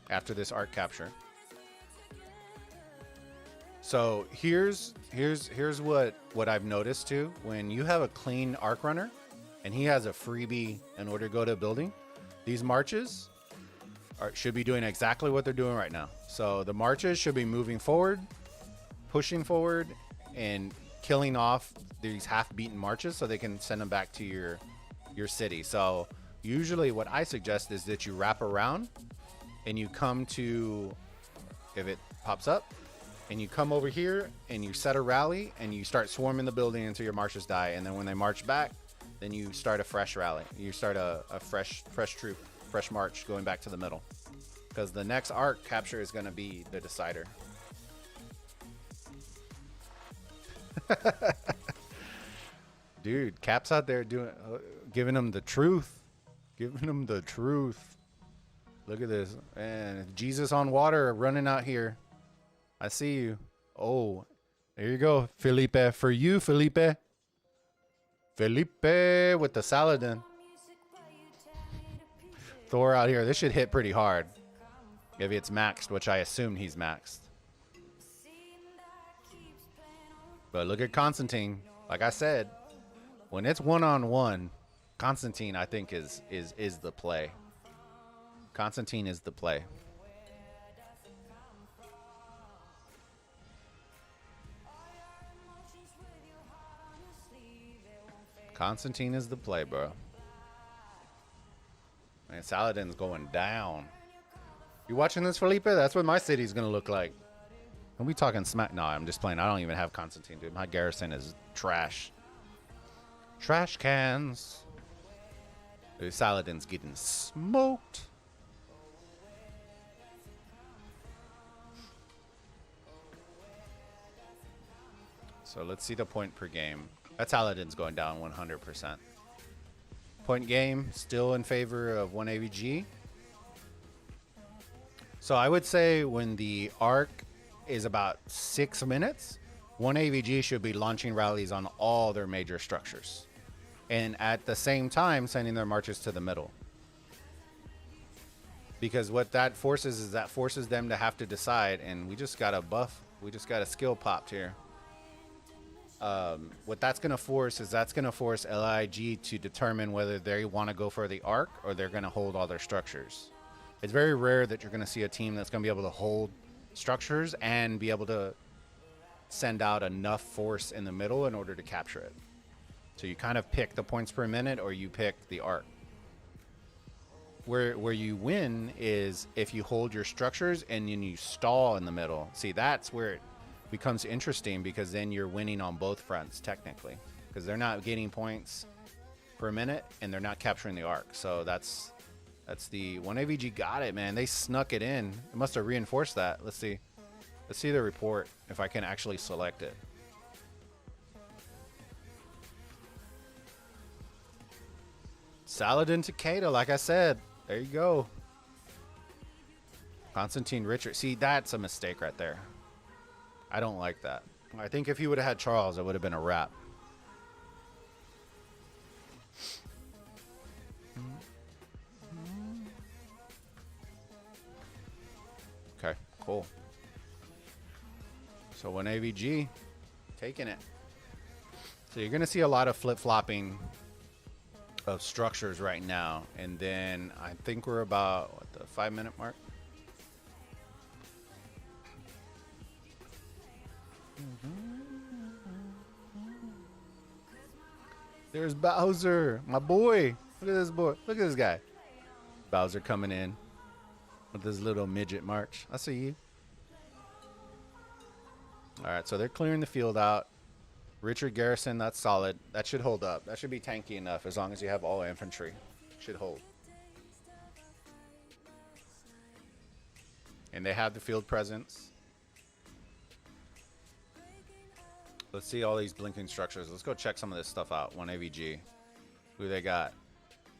after this Ark capture. So here's what I've noticed too. When you have a clean Ark runner and he has a freebie in order to go to a building, these marches, should be doing exactly what they're doing right now. So the marches should be moving forward, pushing forward, and killing off these half-beaten marches so they can send them back to your city. So usually what I suggest is that you wrap around and you come to, if it pops up, and you come over here and you set a rally and you start swarming the building until your marches die. And then when they march back, then you start a fresh rally. You start a fresh troop, fresh march going back to the middle. Because the next Ark capture is going to be the decider. Dude, Cap's out there doing, giving them the truth. Giving them the truth. Look at this. Man, Jesus on water running out here. I see you. Oh, there you go, Felipe. For you, Felipe. Felipe with the Saladin. Thor out here. This should hit pretty hard. If it's maxed, which I assume he's maxed. But look at Constantine. Like I said, when it's one-on-one, Constantine, I think, is the play. Constantine is the play. Constantine is the play, bro. Man, Saladin's going down. You watching this, Felipe? That's what my city's gonna look like. Are we talking smack? No, I'm just playing. I don't even have Constantine, dude. My garrison is trash. Trash cans. Dude, Saladin's getting smoked. So let's see the point per game. That Saladin's going down 100%. Point game, still in favor of 1 AVG. So I would say when the Ark is about 6 minutes, 1 AVG should be launching rallies on all their major structures. And at the same time, sending their marches to the middle. Because what that forces is that forces them to have to decide, and we just got a buff. We just got a skill popped here. What that's going to force is that's going to force LiiG to determine whether they want to go for the Ark or they're going to hold all their structures. It's very rare that you're going to see a team that's going to be able to hold structures and be able to send out enough force in the middle in order to capture it. So you kind of pick the points per minute or you pick the Ark. Where you win is if you hold your structures and then you stall in the middle. See, that's where it becomes interesting, because then you're winning on both fronts technically, because they're not getting points per minute and they're not capturing the Ark. So that's the 1 AVG got it, man. They snuck it in. It must have reinforced that. Let's see the report if I can actually select it. Saladin Takeda, like I said. There you go. Constantine Richard. See, that's a mistake right there. I don't like that. I think if he would have had Charles, it would have been a wrap. Okay, cool. So 1 AVG, taking it. So you're going to see a lot of flip-flopping of structures right now. And then I think we're about, what, the 5-minute mark? There's Bowser, my boy. Look at this boy. Look at this guy. Bowser coming in with his little midget march. I see you. All right, so they're clearing the field out. Richard Garrison, that's solid. That should hold up. That should be tanky enough as long as you have all infantry. Should hold. And they have the field presence. Let's see all these blinking structures. Let's go check some of this stuff out. 1 AVG. Who they got?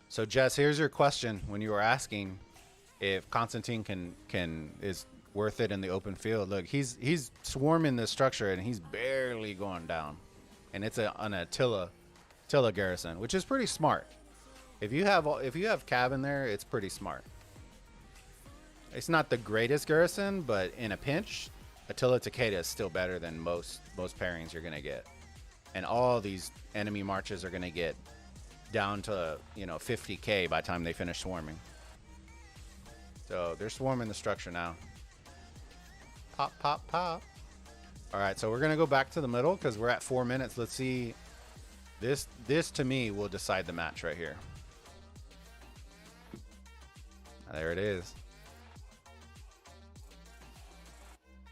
So Jess, here's your question when you were asking if Constantine is worth it in the open field. Look, he's swarming this structure and he's barely going down. And it's an Attila garrison, which is pretty smart. If you have Cav in there, it's pretty smart. It's not the greatest garrison, but in a pinch, Attila Takeda is still better than most pairings you're gonna get. And all these enemy marches are gonna get down to 50k by the time they finish swarming. So they're swarming the structure now. Pop, pop, pop. All right, so we're gonna go back to the middle because we're at 4 minutes. Let's see. This to me will decide the match right here. There it is.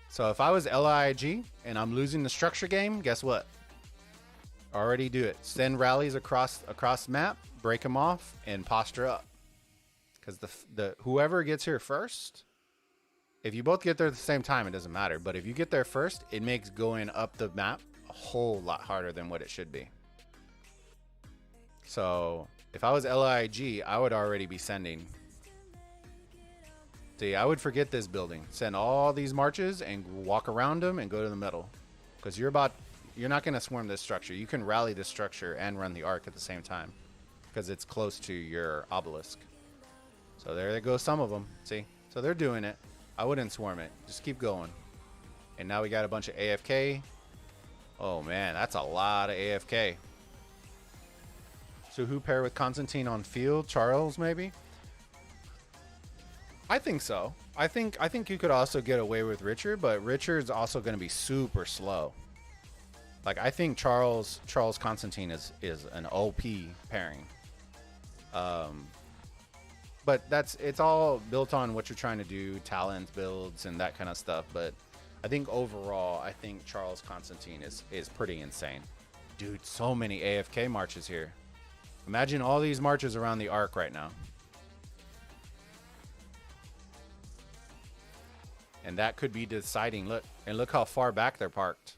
So if I was LiiG and I'm losing the structure game, guess what? Already do it. Send rallies across map, break them off, and posture up. Because the whoever gets here first, if you both get there at the same time, it doesn't matter. But if you get there first, it makes going up the map a whole lot harder than what it should be. So if I was LiiG, I would already be sending. See, I would forget this building. Send all these marches and walk around them and go to the middle. Because you're not going to swarm this structure. You can rally this structure and run the Ark at the same time. Because it's close to your obelisk. So there go some of them. See? So they're doing it. I wouldn't swarm it. Just keep going. And now we got a bunch of AFK. Oh man, that's a lot of AFK. So who pair with Constantine on field? Charles maybe? I think so. I think you could also get away with Richard, but Richard's also going to be super slow. Like I think Charles Constantine is an OP pairing. But it's all built on what you're trying to do, talent builds and that kind of stuff. But I think overall, I think Charles Constantine is pretty insane. Dude, so many AFK marches here. Imagine all these marches around the Ark right now. And that could be deciding. Look, and look how far back they're parked.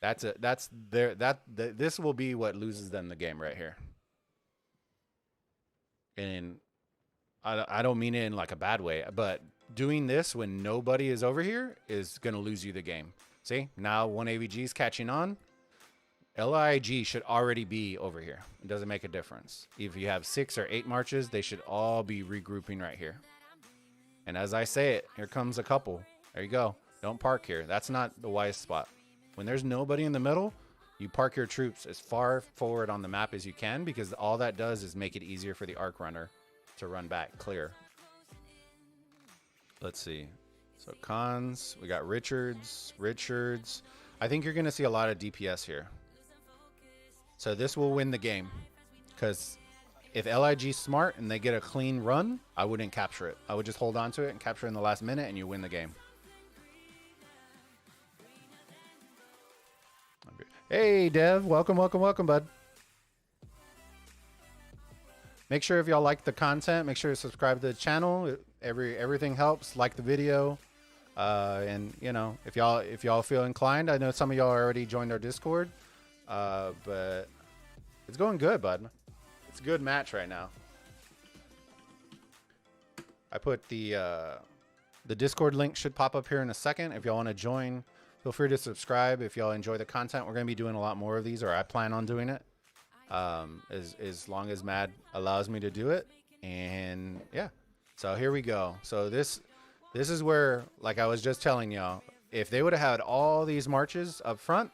This will be what loses them the game right here. And I don't mean it in like a bad way, but doing this when nobody is over here is going to lose you the game. See, now one AVG is catching on. LiiG should already be over here. It doesn't make a difference. If you have 6 or 8 marches, they should all be regrouping right here. And as I say it, here comes a couple. There you go. Don't park here. That's not the wise spot. When there's nobody in the middle, you park your troops as far forward on the map as you can, because all that does is make it easier for the Ark runner to run back clear. Let's see. So cons, we got Richards. I think you're going to see a lot of DPS here. So this will win the game, because if LiG's smart and they get a clean run, I wouldn't capture it. I would just hold on to it and capture it in the last minute, and you win the game. Hey, Dev. Welcome, bud. Make sure if y'all like the content, make sure to subscribe to the channel. Everything helps. Like the video. And, you know, if y'all feel inclined, I know some of y'all already joined our Discord. But it's going good, bud. It's a good match right now. I put the Discord link should pop up here in a second. If y'all want to join, feel free to subscribe. If y'all enjoy the content, we're going to be doing a lot more of these, or I plan on doing it. As long as Mad allows me to do it. And yeah, so here we go. So this is where, like I was just telling y'all, if they would have had all these marches up front,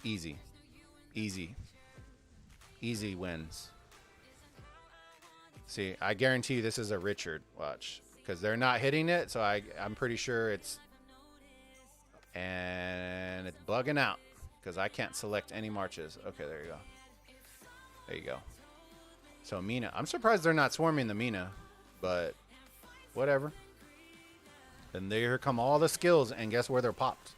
easy wins. See, I guarantee you this is a Richard. Watch, because they're not hitting it, so I'm pretty sure it's bugging out because I can't select any marches. Okay, there you go. There you go. So Mina, I'm surprised they're not swarming the Mina, but whatever. And there come all the skills, and guess where they're popped?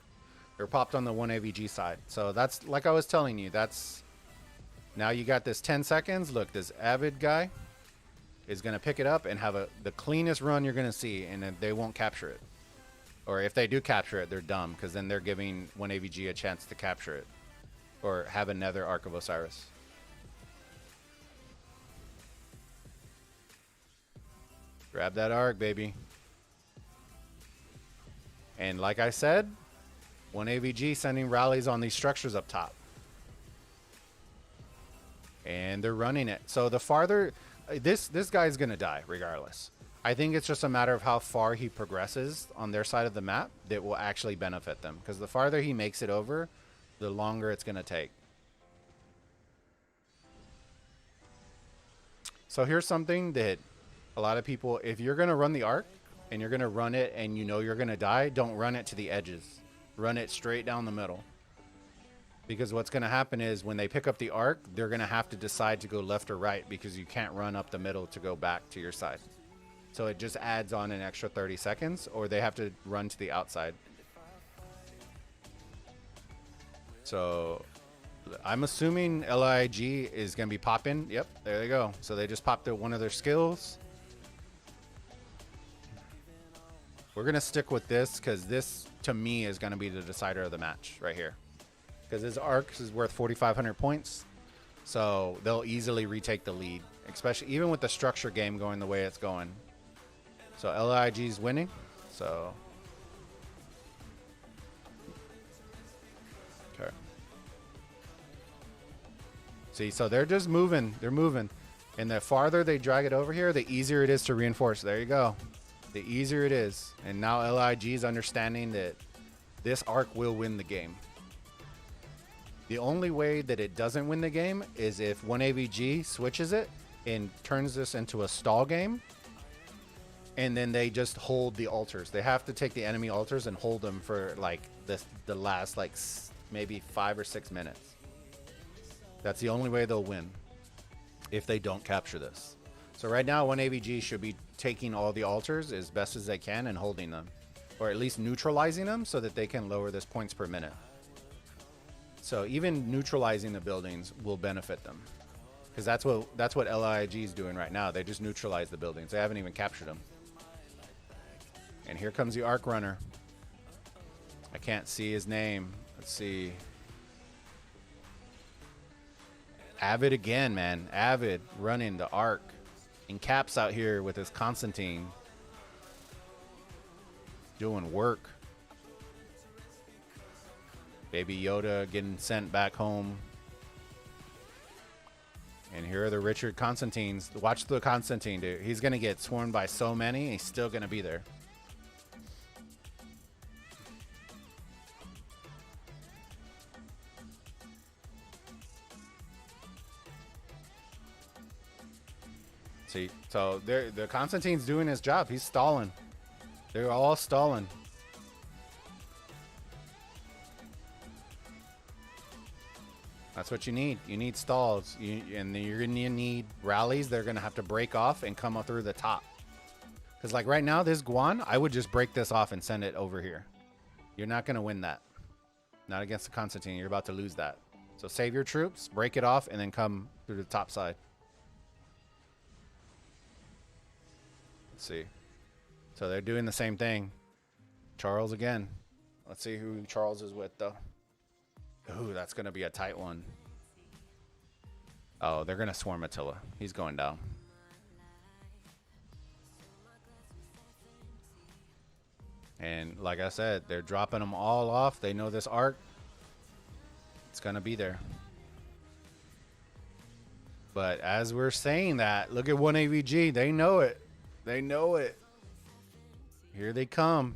They're popped on the 1 AVG side. So that's, like I was telling you, that's, now you got this 10 seconds. Look, this Avid guy is going to pick it up and have the cleanest run you're going to see, and then they won't capture it. Or if they do capture it, they're dumb, because then they're giving 1 AVG a chance to capture it or have another Ark of Osiris. Grab that Ark, baby. And like I said, 1 AVG sending rallies on these structures up top. And they're running it. So the farther... This guy's going to die regardless. I think it's just a matter of how far he progresses on their side of the map that will actually benefit them. Because the farther he makes it over, the longer it's going to take. So here's something that A lot of people, if you're going to run the Ark and you're going to run it and you know you're going to die, don't run it to the edges. Run it straight down the middle. Because what's going to happen is when they pick up the Ark, they're going to have to decide to go left or right because you can't run up the middle to go back to your side. So it just adds on an extra 30 seconds, or they have to run to the outside. So I'm assuming LiiG is going to be popping. Yep, there they go. So they just popped one of their skills. We're going to stick with this because this, to me, is going to be the decider of the match right here. Because this Ark is worth 4,500 points. So they'll easily retake the lead, especially even with the structure game going the way it's going. So LiiG's winning. So okay. See, so they're just moving. They're moving. And the farther they drag it over here, the easier it is to reinforce. There you go. The easier it is. And now LiiG is understanding that this Ark will win the game. The only way that it doesn't win the game is if 1AVG switches it and turns this into a stall game. And then they just hold the altars. They have to take the enemy altars and hold them for like the last like maybe 5 or 6 minutes. That's the only way they'll win if they don't capture this. So right now 1AVG should be taking all the altars as best as they can and holding them, or at least neutralizing them so that they can lower this points per minute. So even neutralizing the buildings will benefit them, because that's what LiiG is doing right now. They just neutralize the buildings. They haven't even captured them. And here comes the Ark runner. I can't see his name. Let's see. Avid again, man. Avid running the Ark. And Caps out here with his Constantine. Doing work. Baby Yoda getting sent back home. And here are the Richard Constantines. Watch the Constantine, dude. He's going to get swarmed by so many. And he's still going to be there. See, so the Constantine's doing his job. He's stalling. They're all stalling. That's what you need. You need stalls. And you're going to need rallies. They're going to have to break off and come up through the top. Because like right now, this Guan, I would just break this off and send it over here. You're not going to win that. Not against the Constantine. You're about to lose that. So save your troops, break it off, and then come through the top side. Let's see. So they're doing the same thing. Charles again. Let's see who Charles is with, though. Ooh, that's going to be a tight one. Oh, they're going to swarm Attila. He's going down. And like I said, they're dropping them all off. They know this Ark. It's going to be there. But as we're saying that, look at 1AVG. They know it. They know it. Here they come.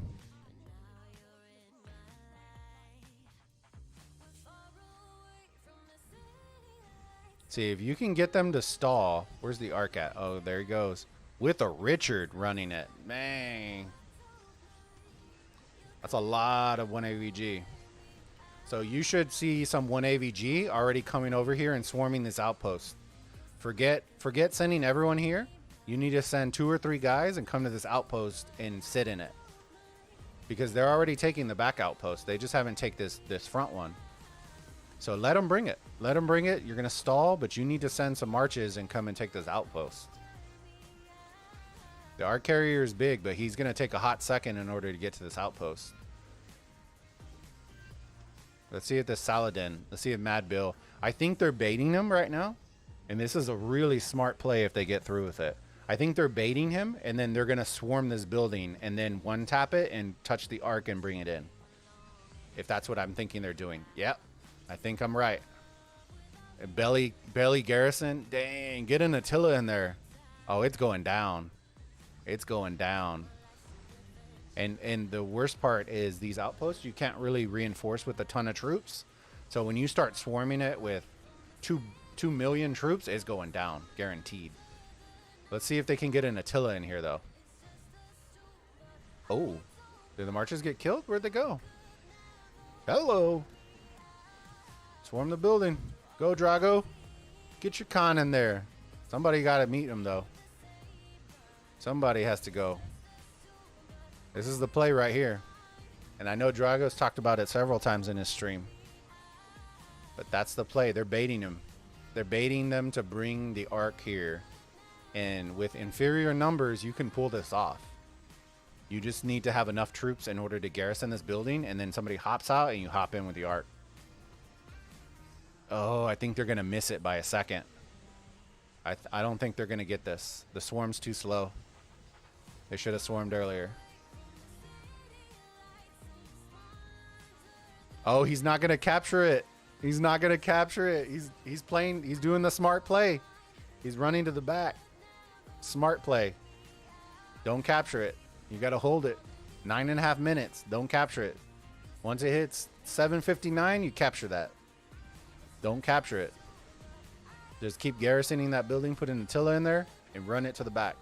See, if you can get them to stall. Where's the Ark at? Oh, there he goes. With a Richard running it. Man. That's a lot of 1AVG. So you should see some 1AVG already coming over here and swarming this outpost. Forget sending everyone here. You need to send 2 or 3 guys and come to this outpost and sit in it. Because they're already taking the back outpost. They just haven't taken this front one. So let them bring it. Let them bring it. You're going to stall, but you need to send some marches and come and take this outpost. The Ark carrier is big, but he's going to take a hot second in order to get to this outpost. Let's see if the Saladin. Let's see if Mad Bill. I think they're baiting him right now. And this is a really smart play if they get through with it. I think they're baiting him, and then they're going to swarm this building and then one tap it and touch the Ark and bring it in. If that's what I'm thinking they're doing. Yep. I think I'm right. Belly Garrison. Dang, get an Attila in there. Oh, it's going down. It's going down. And the worst part is these outposts, you can't really reinforce with a ton of troops. So when you start swarming it with 2 million troops, it's going down. Guaranteed. Let's see if they can get an Attila in here, though. Oh, did the marches get killed? Where'd they go? Hello. Swarm the building. Go, Drago. Get your con in there. Somebody got to meet him, though. Somebody has to go. This is the play right here. And I know Drago's talked about it several times in his stream. But that's the play. They're baiting him. They're baiting them to bring the Ark here. And with inferior numbers, you can pull this off. You just need to have enough troops in order to garrison this building. And then somebody hops out and you hop in with the Ark. Oh, I think they're going to miss it by a second. I don't think they're going to get this. The swarm's too slow. They should have swarmed earlier. Oh, he's not going to capture it. He's not going to capture it. He's playing. He's doing the smart play. He's running to the back. Smart play. Don't capture it. You got to hold it. 9.5 minutes. Don't capture it. Once it hits 7:59, you capture that. Don't capture it. Just keep garrisoning that building, put an Attila in there, and run it to the back.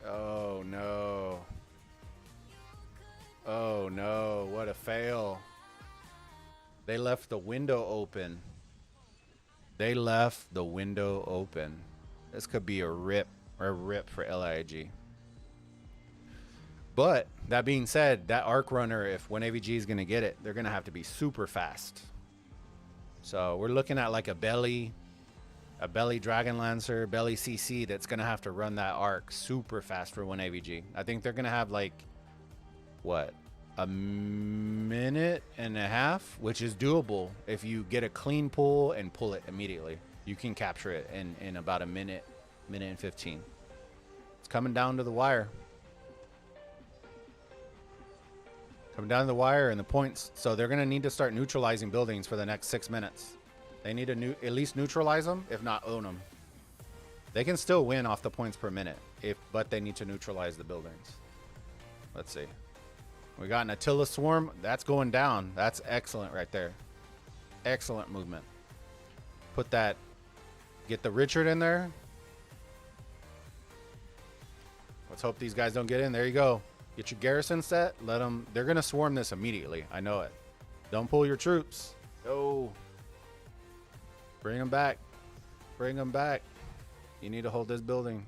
Oh, no. Oh, no. What a fail. They left the window open. They left the window open. This could be a rip for LiiG. But that being said, that Ark runner, if 1AVG is going to get it, they're going to have to be super fast. So we're looking at like a belly Dragon Lancer, belly CC that's going to have to run that Ark super fast for 1AVG. I think they're going to have like, what, a minute and a half, which is doable if you get a clean pull and pull it immediately. You can capture it in about a minute and 15. It's coming down to the wire. Coming down to the wire and the points. So they're going to need to start neutralizing buildings for the next 6 minutes. They need to at least neutralize them, if not own them. They can still win off the points per minute, but they need to neutralize the buildings. Let's see. We got an Attila Swarm. That's going down. That's excellent right there. Excellent movement. Put that. Get the Richard in there. Let's hope these guys don't get in. There you go. Get your garrison set. Let them. They're going to swarm this immediately. I know it. Don't pull your troops. Oh. Bring them back. Bring them back. You need to hold this building.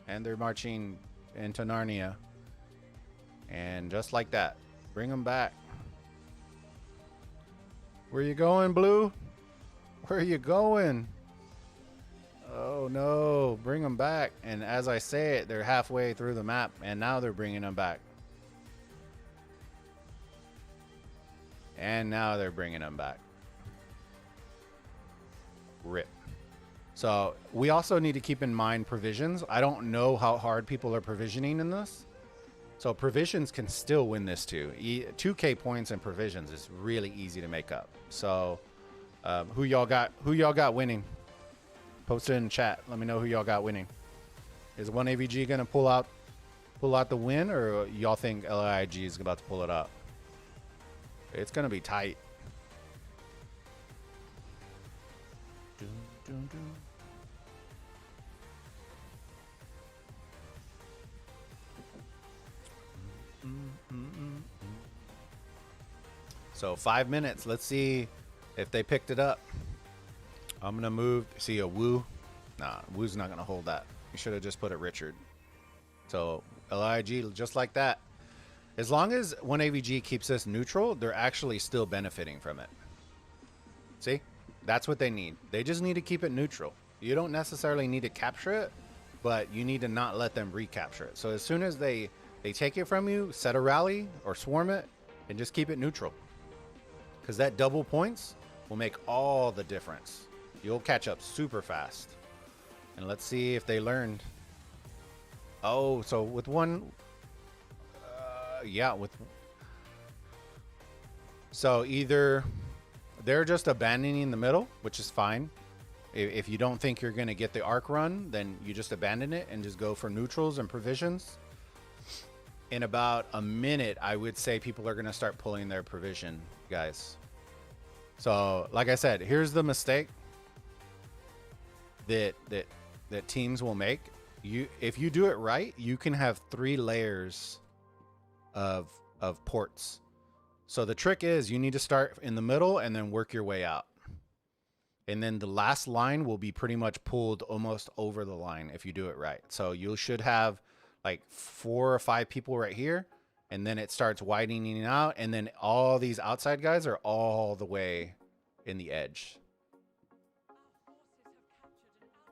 And they're marching into Narnia. And just like that. Bring them back. Where you going, Blue? Where are you going? Oh no, bring them back. And as I say it, they're halfway through the map and now they're bringing them back. And now they're bringing them back. Rip. So we also need to keep in mind provisions. I don't know how hard people are provisioning in this. So provisions can still win this too. 2K points and provisions is really easy to make up. So who y'all got winning? Post it in chat. Let me know who y'all got winning. Is 1AVG gonna pull out the win, or y'all think LiiG is about to pull it up? It's gonna be tight. So 5 minutes. Let's see if they picked it up. I'm going to move. See a Wu? Nah, Wu's not going to hold that. You should have just put it Richard. So LiiG, just like that. As long as 1AVG keeps this neutral, they're actually still benefiting from it. See? That's what they need. They just need to keep it neutral. You don't necessarily need to capture it, but you need to not let them recapture it. So as soon as they take it from you, set a rally or swarm it, and just keep it neutral. Because that double points will make all the difference. You'll catch up super fast. And let's see if they learned. Oh, so with one... yeah, with... So either they're just abandoning the middle, which is fine. If you don't think you're going to get the Ark run, then you just abandon it and just go for neutrals and provisions. in about a minute, I would say people are going to start pulling their provision, guys. So, like I said, here's the mistake that teams will make. If you do it right, you can have 3 layers of ports. So the trick is you need to start in the middle and then work your way out. And then the last line will be pretty much pulled almost over the line if you do it right. So you should have like 4 or 5 people right here, and then it starts widening out, and then all these outside guys are all the way in the edge.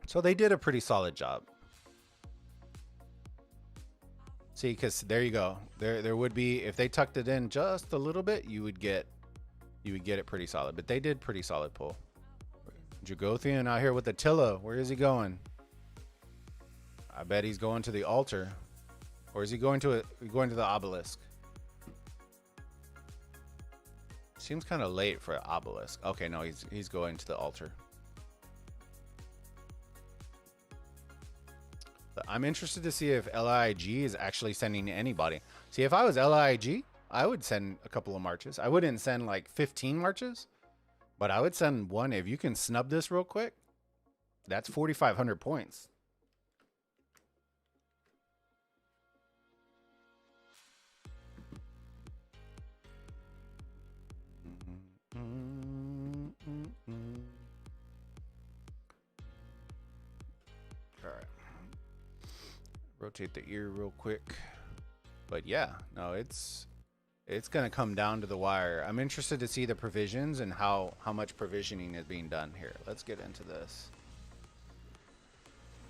So they did a pretty solid job. See, because there you go. There would be, if they tucked it in just a little bit, you would get it pretty solid. But they did pretty solid pull. Jagothian out here with Attila. Where is he going? I bet he's going to the altar. Or is he going to the obelisk? Seems kind of late for an obelisk. Okay, no, he's going to the altar. But I'm interested to see if LiiG is actually sending anybody. See, if I was LiiG, I would send a couple of marches. I wouldn't send like 15 marches, but I would send one. If you can snub this real quick, that's 4,500 points. All right. Rotate the ear real quick. But yeah, no, it's gonna come down to the wire. I'm interested to see the provisions and how much provisioning is being done here. Let's get into this.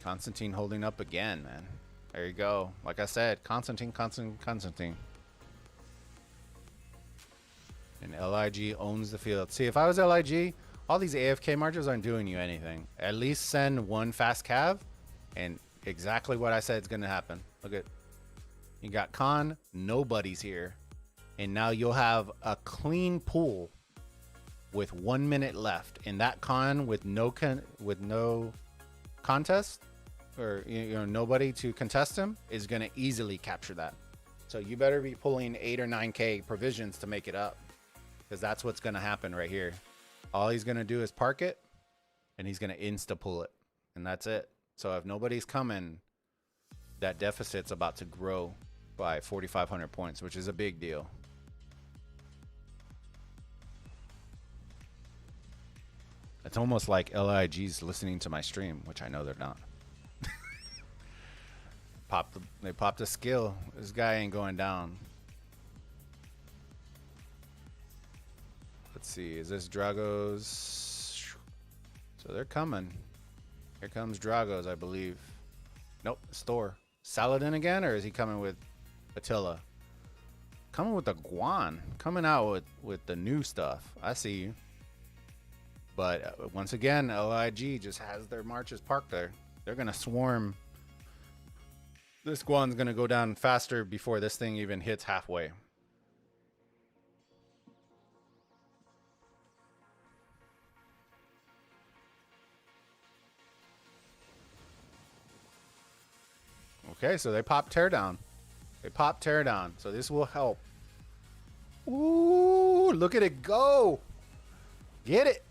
Constantine holding up again, man. There you go. Like I said, Constantine. And LiiG owns the field. See, if I was LiiG, all these AFK marches aren't doing you anything. At least send one fast cav, and exactly what I said is going to happen. Look at, you got Khan, nobody's here, and now you'll have a clean pool with 1 minute left. And that Khan with no contest, or nobody to contest him, is going to easily capture that. So you better be pulling 8 or 9k provisions to make it up, because that's what's going to happen right here. All he's going to do is park it, and he's going to insta pull it, and that's it. So if nobody's coming, that deficit's about to grow by 4,500 points, which is a big deal. It's almost like LiiG's listening to my stream, which I know they're not. They popped a skill. This guy ain't going down. Let's see. Is this Dragos? So they're coming. Here comes Dragos, I believe. Nope, it's Thor. Saladin again, or is he coming with Attila? Coming with the Guan. Coming out with the new stuff. I see you. But once again, LiiG just has their marches parked there. They're going to swarm. This Guan's going to go down faster before this thing even hits halfway. Okay, so they pop teardown. They pop teardown. So this will help. Ooh, look at it go. Get it.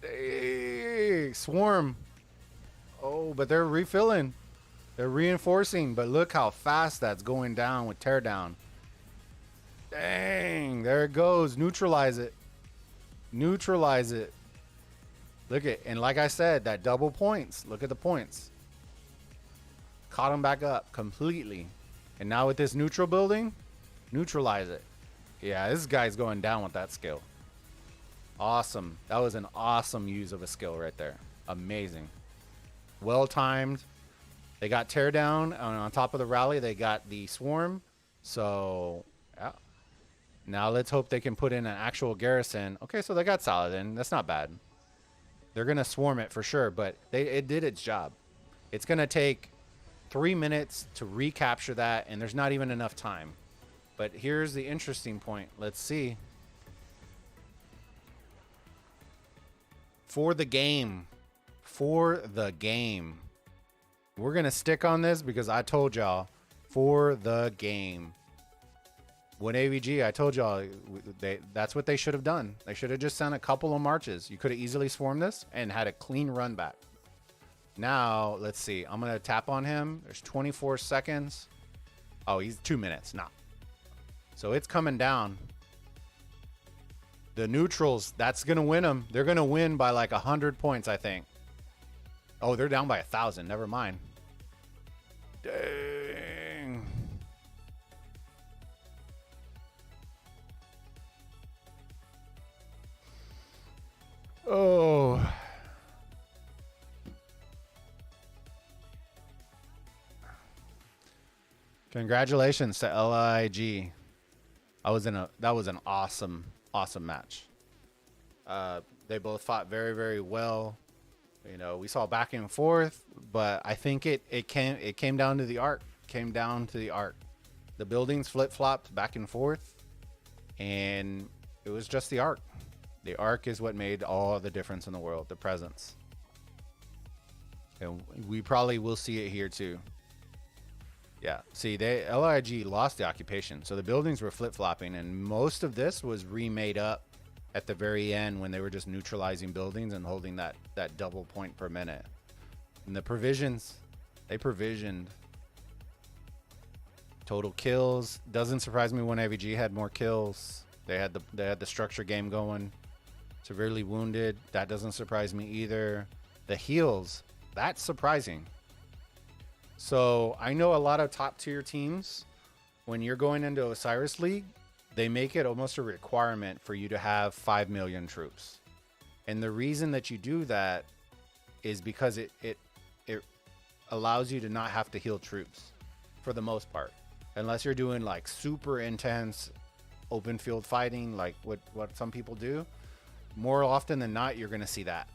Hey, swarm. Oh, but they're refilling. They're reinforcing, but look how fast that's going down with teardown. Dang, there it goes. Neutralize it. Neutralize it. Look at, and like I said, that double points. Look at the points. Caught him back up completely. And now with this neutral building, neutralize it. Yeah, this guy's going down with that skill. Awesome. That was an awesome use of a skill right there. Amazing. Well timed. They got teardown, and on top of the rally, they got the swarm. So, yeah. Now let's hope they can put in an actual garrison. Okay, so they got Saladin. That's not bad. They're going to swarm it for sure, but it did its job. It's going to take 3 minutes to recapture that, and there's not even enough time. But here's the interesting point. Let's see. For the game. For the game. We're going to stick on this because I told y'all for the game. When AVG, I told y'all, that's what they should have done. They should have just sent a couple of marches. You could have easily swarmed this and had a clean run back. Now, let's see. I'm going to tap on him. There's 24 seconds. Oh, he's 2 minutes. Nah. So it's coming down. The neutrals, that's going to win them. They're going to win by like 100 points, I think. Oh, they're down by 1,000. Never mind. Dang. Oh. Congratulations to LiiG. That was an awesome match. They both fought very, very well. You know, we saw back and forth, but I think it came down to the Ark. The buildings flip-flopped back and forth, and it was just the Ark. The Ark is what made all the difference in the world, the presence. And we probably will see it here too. Yeah, see, LiiG lost the occupation, so the buildings were flip-flopping, and most of this was remade up at the very end when they were just neutralizing buildings and holding that double point per minute. And the provisions, they provisioned. Total kills doesn't surprise me when AVG had more kills. They had the structure game going. Severely wounded, that doesn't surprise me either. The heals, that's surprising. So I know a lot of top tier teams, when you're going into Osiris LiiG, they make it almost a requirement for you to have 5 million troops. And the reason that you do that is because it allows you to not have to heal troops for the most part. Unless you're doing like super intense open field fighting, like what some people do. More often than not, you're going to see that.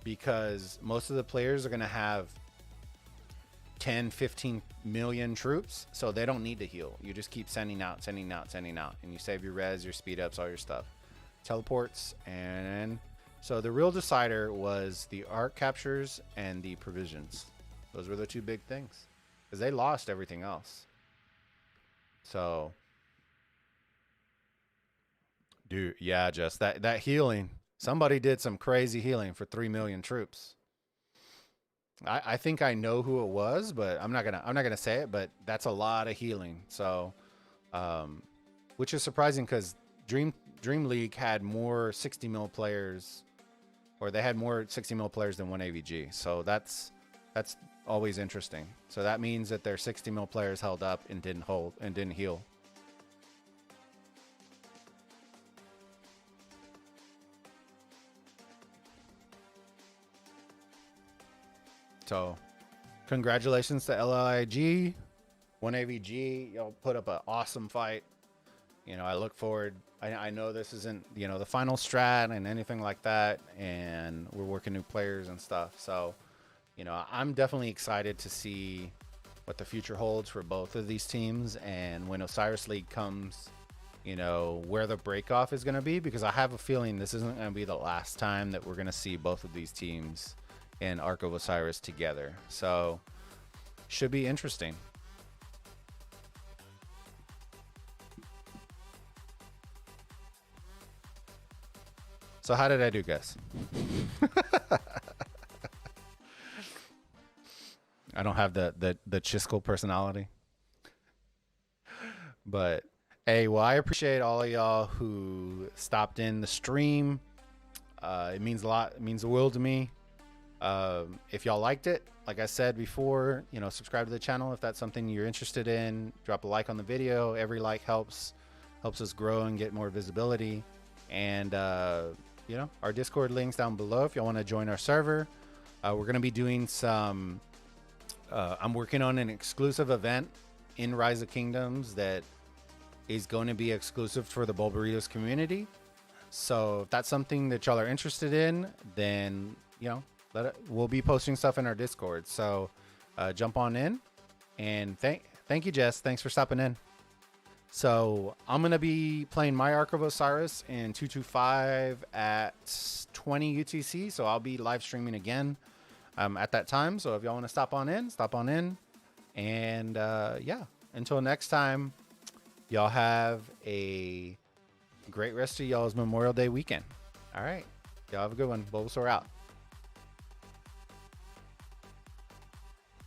Because most of the players are going to have 10, 15 million troops, so they don't need to heal. You just keep sending out, and you save your res, your speed ups, all your stuff. Teleports, and so the real decider was the Ark captures and the provisions. Those were the two big things, because they lost everything else. So, dude, yeah, just that healing. Somebody did some crazy healing for 3 million troops. I think I know who it was, but I'm not gonna say it. But that's a lot of healing. So, which is surprising because Dream LiiG had more 60 mil players, or they had more 60 mil players than one AVG. So that's always interesting. So that means that their 60 mil players held up and didn't heal. So, congratulations to LiiG, 1AVG. Y'all put up an awesome fight. You know, I look forward. I know this isn't, you know, the final strat and anything like that, and we're working new players and stuff. So, you know, I'm definitely excited to see what the future holds for both of these teams, and when Osiris LiiG comes, you know, where the breakoff is going to be, because I have a feeling this isn't going to be the last time that we're going to see both of these teams and Ark of Osiris together. So should be interesting. So how did I do, guys? I don't have the Chiskel personality. But hey, well, I appreciate all of y'all who stopped in the stream. It means a lot. It means the world to me. If y'all liked it, like I said before, you know, subscribe to the channel if that's something you're interested in. Drop a like on the video. Every like helps us grow and get more visibility. And you know, our Discord links down below if y'all want to join our server. We're gonna be doing some I'm working on an exclusive event in Rise of Kingdoms that is going to be exclusive for the Bulbaritos community. So if that's something that y'all are interested in, then, you know, we'll be posting stuff in our Discord. So jump on in, and thank you, Jess. Thanks for stopping in. So I'm going to be playing my Ark of Osiris in 225 at 20 UTC. So I'll be live streaming again at that time. So if y'all want to stop on in, And yeah, until next time, y'all have a great rest of y'all's Memorial Day weekend. All right. Y'all have a good one. Bulbasaur out.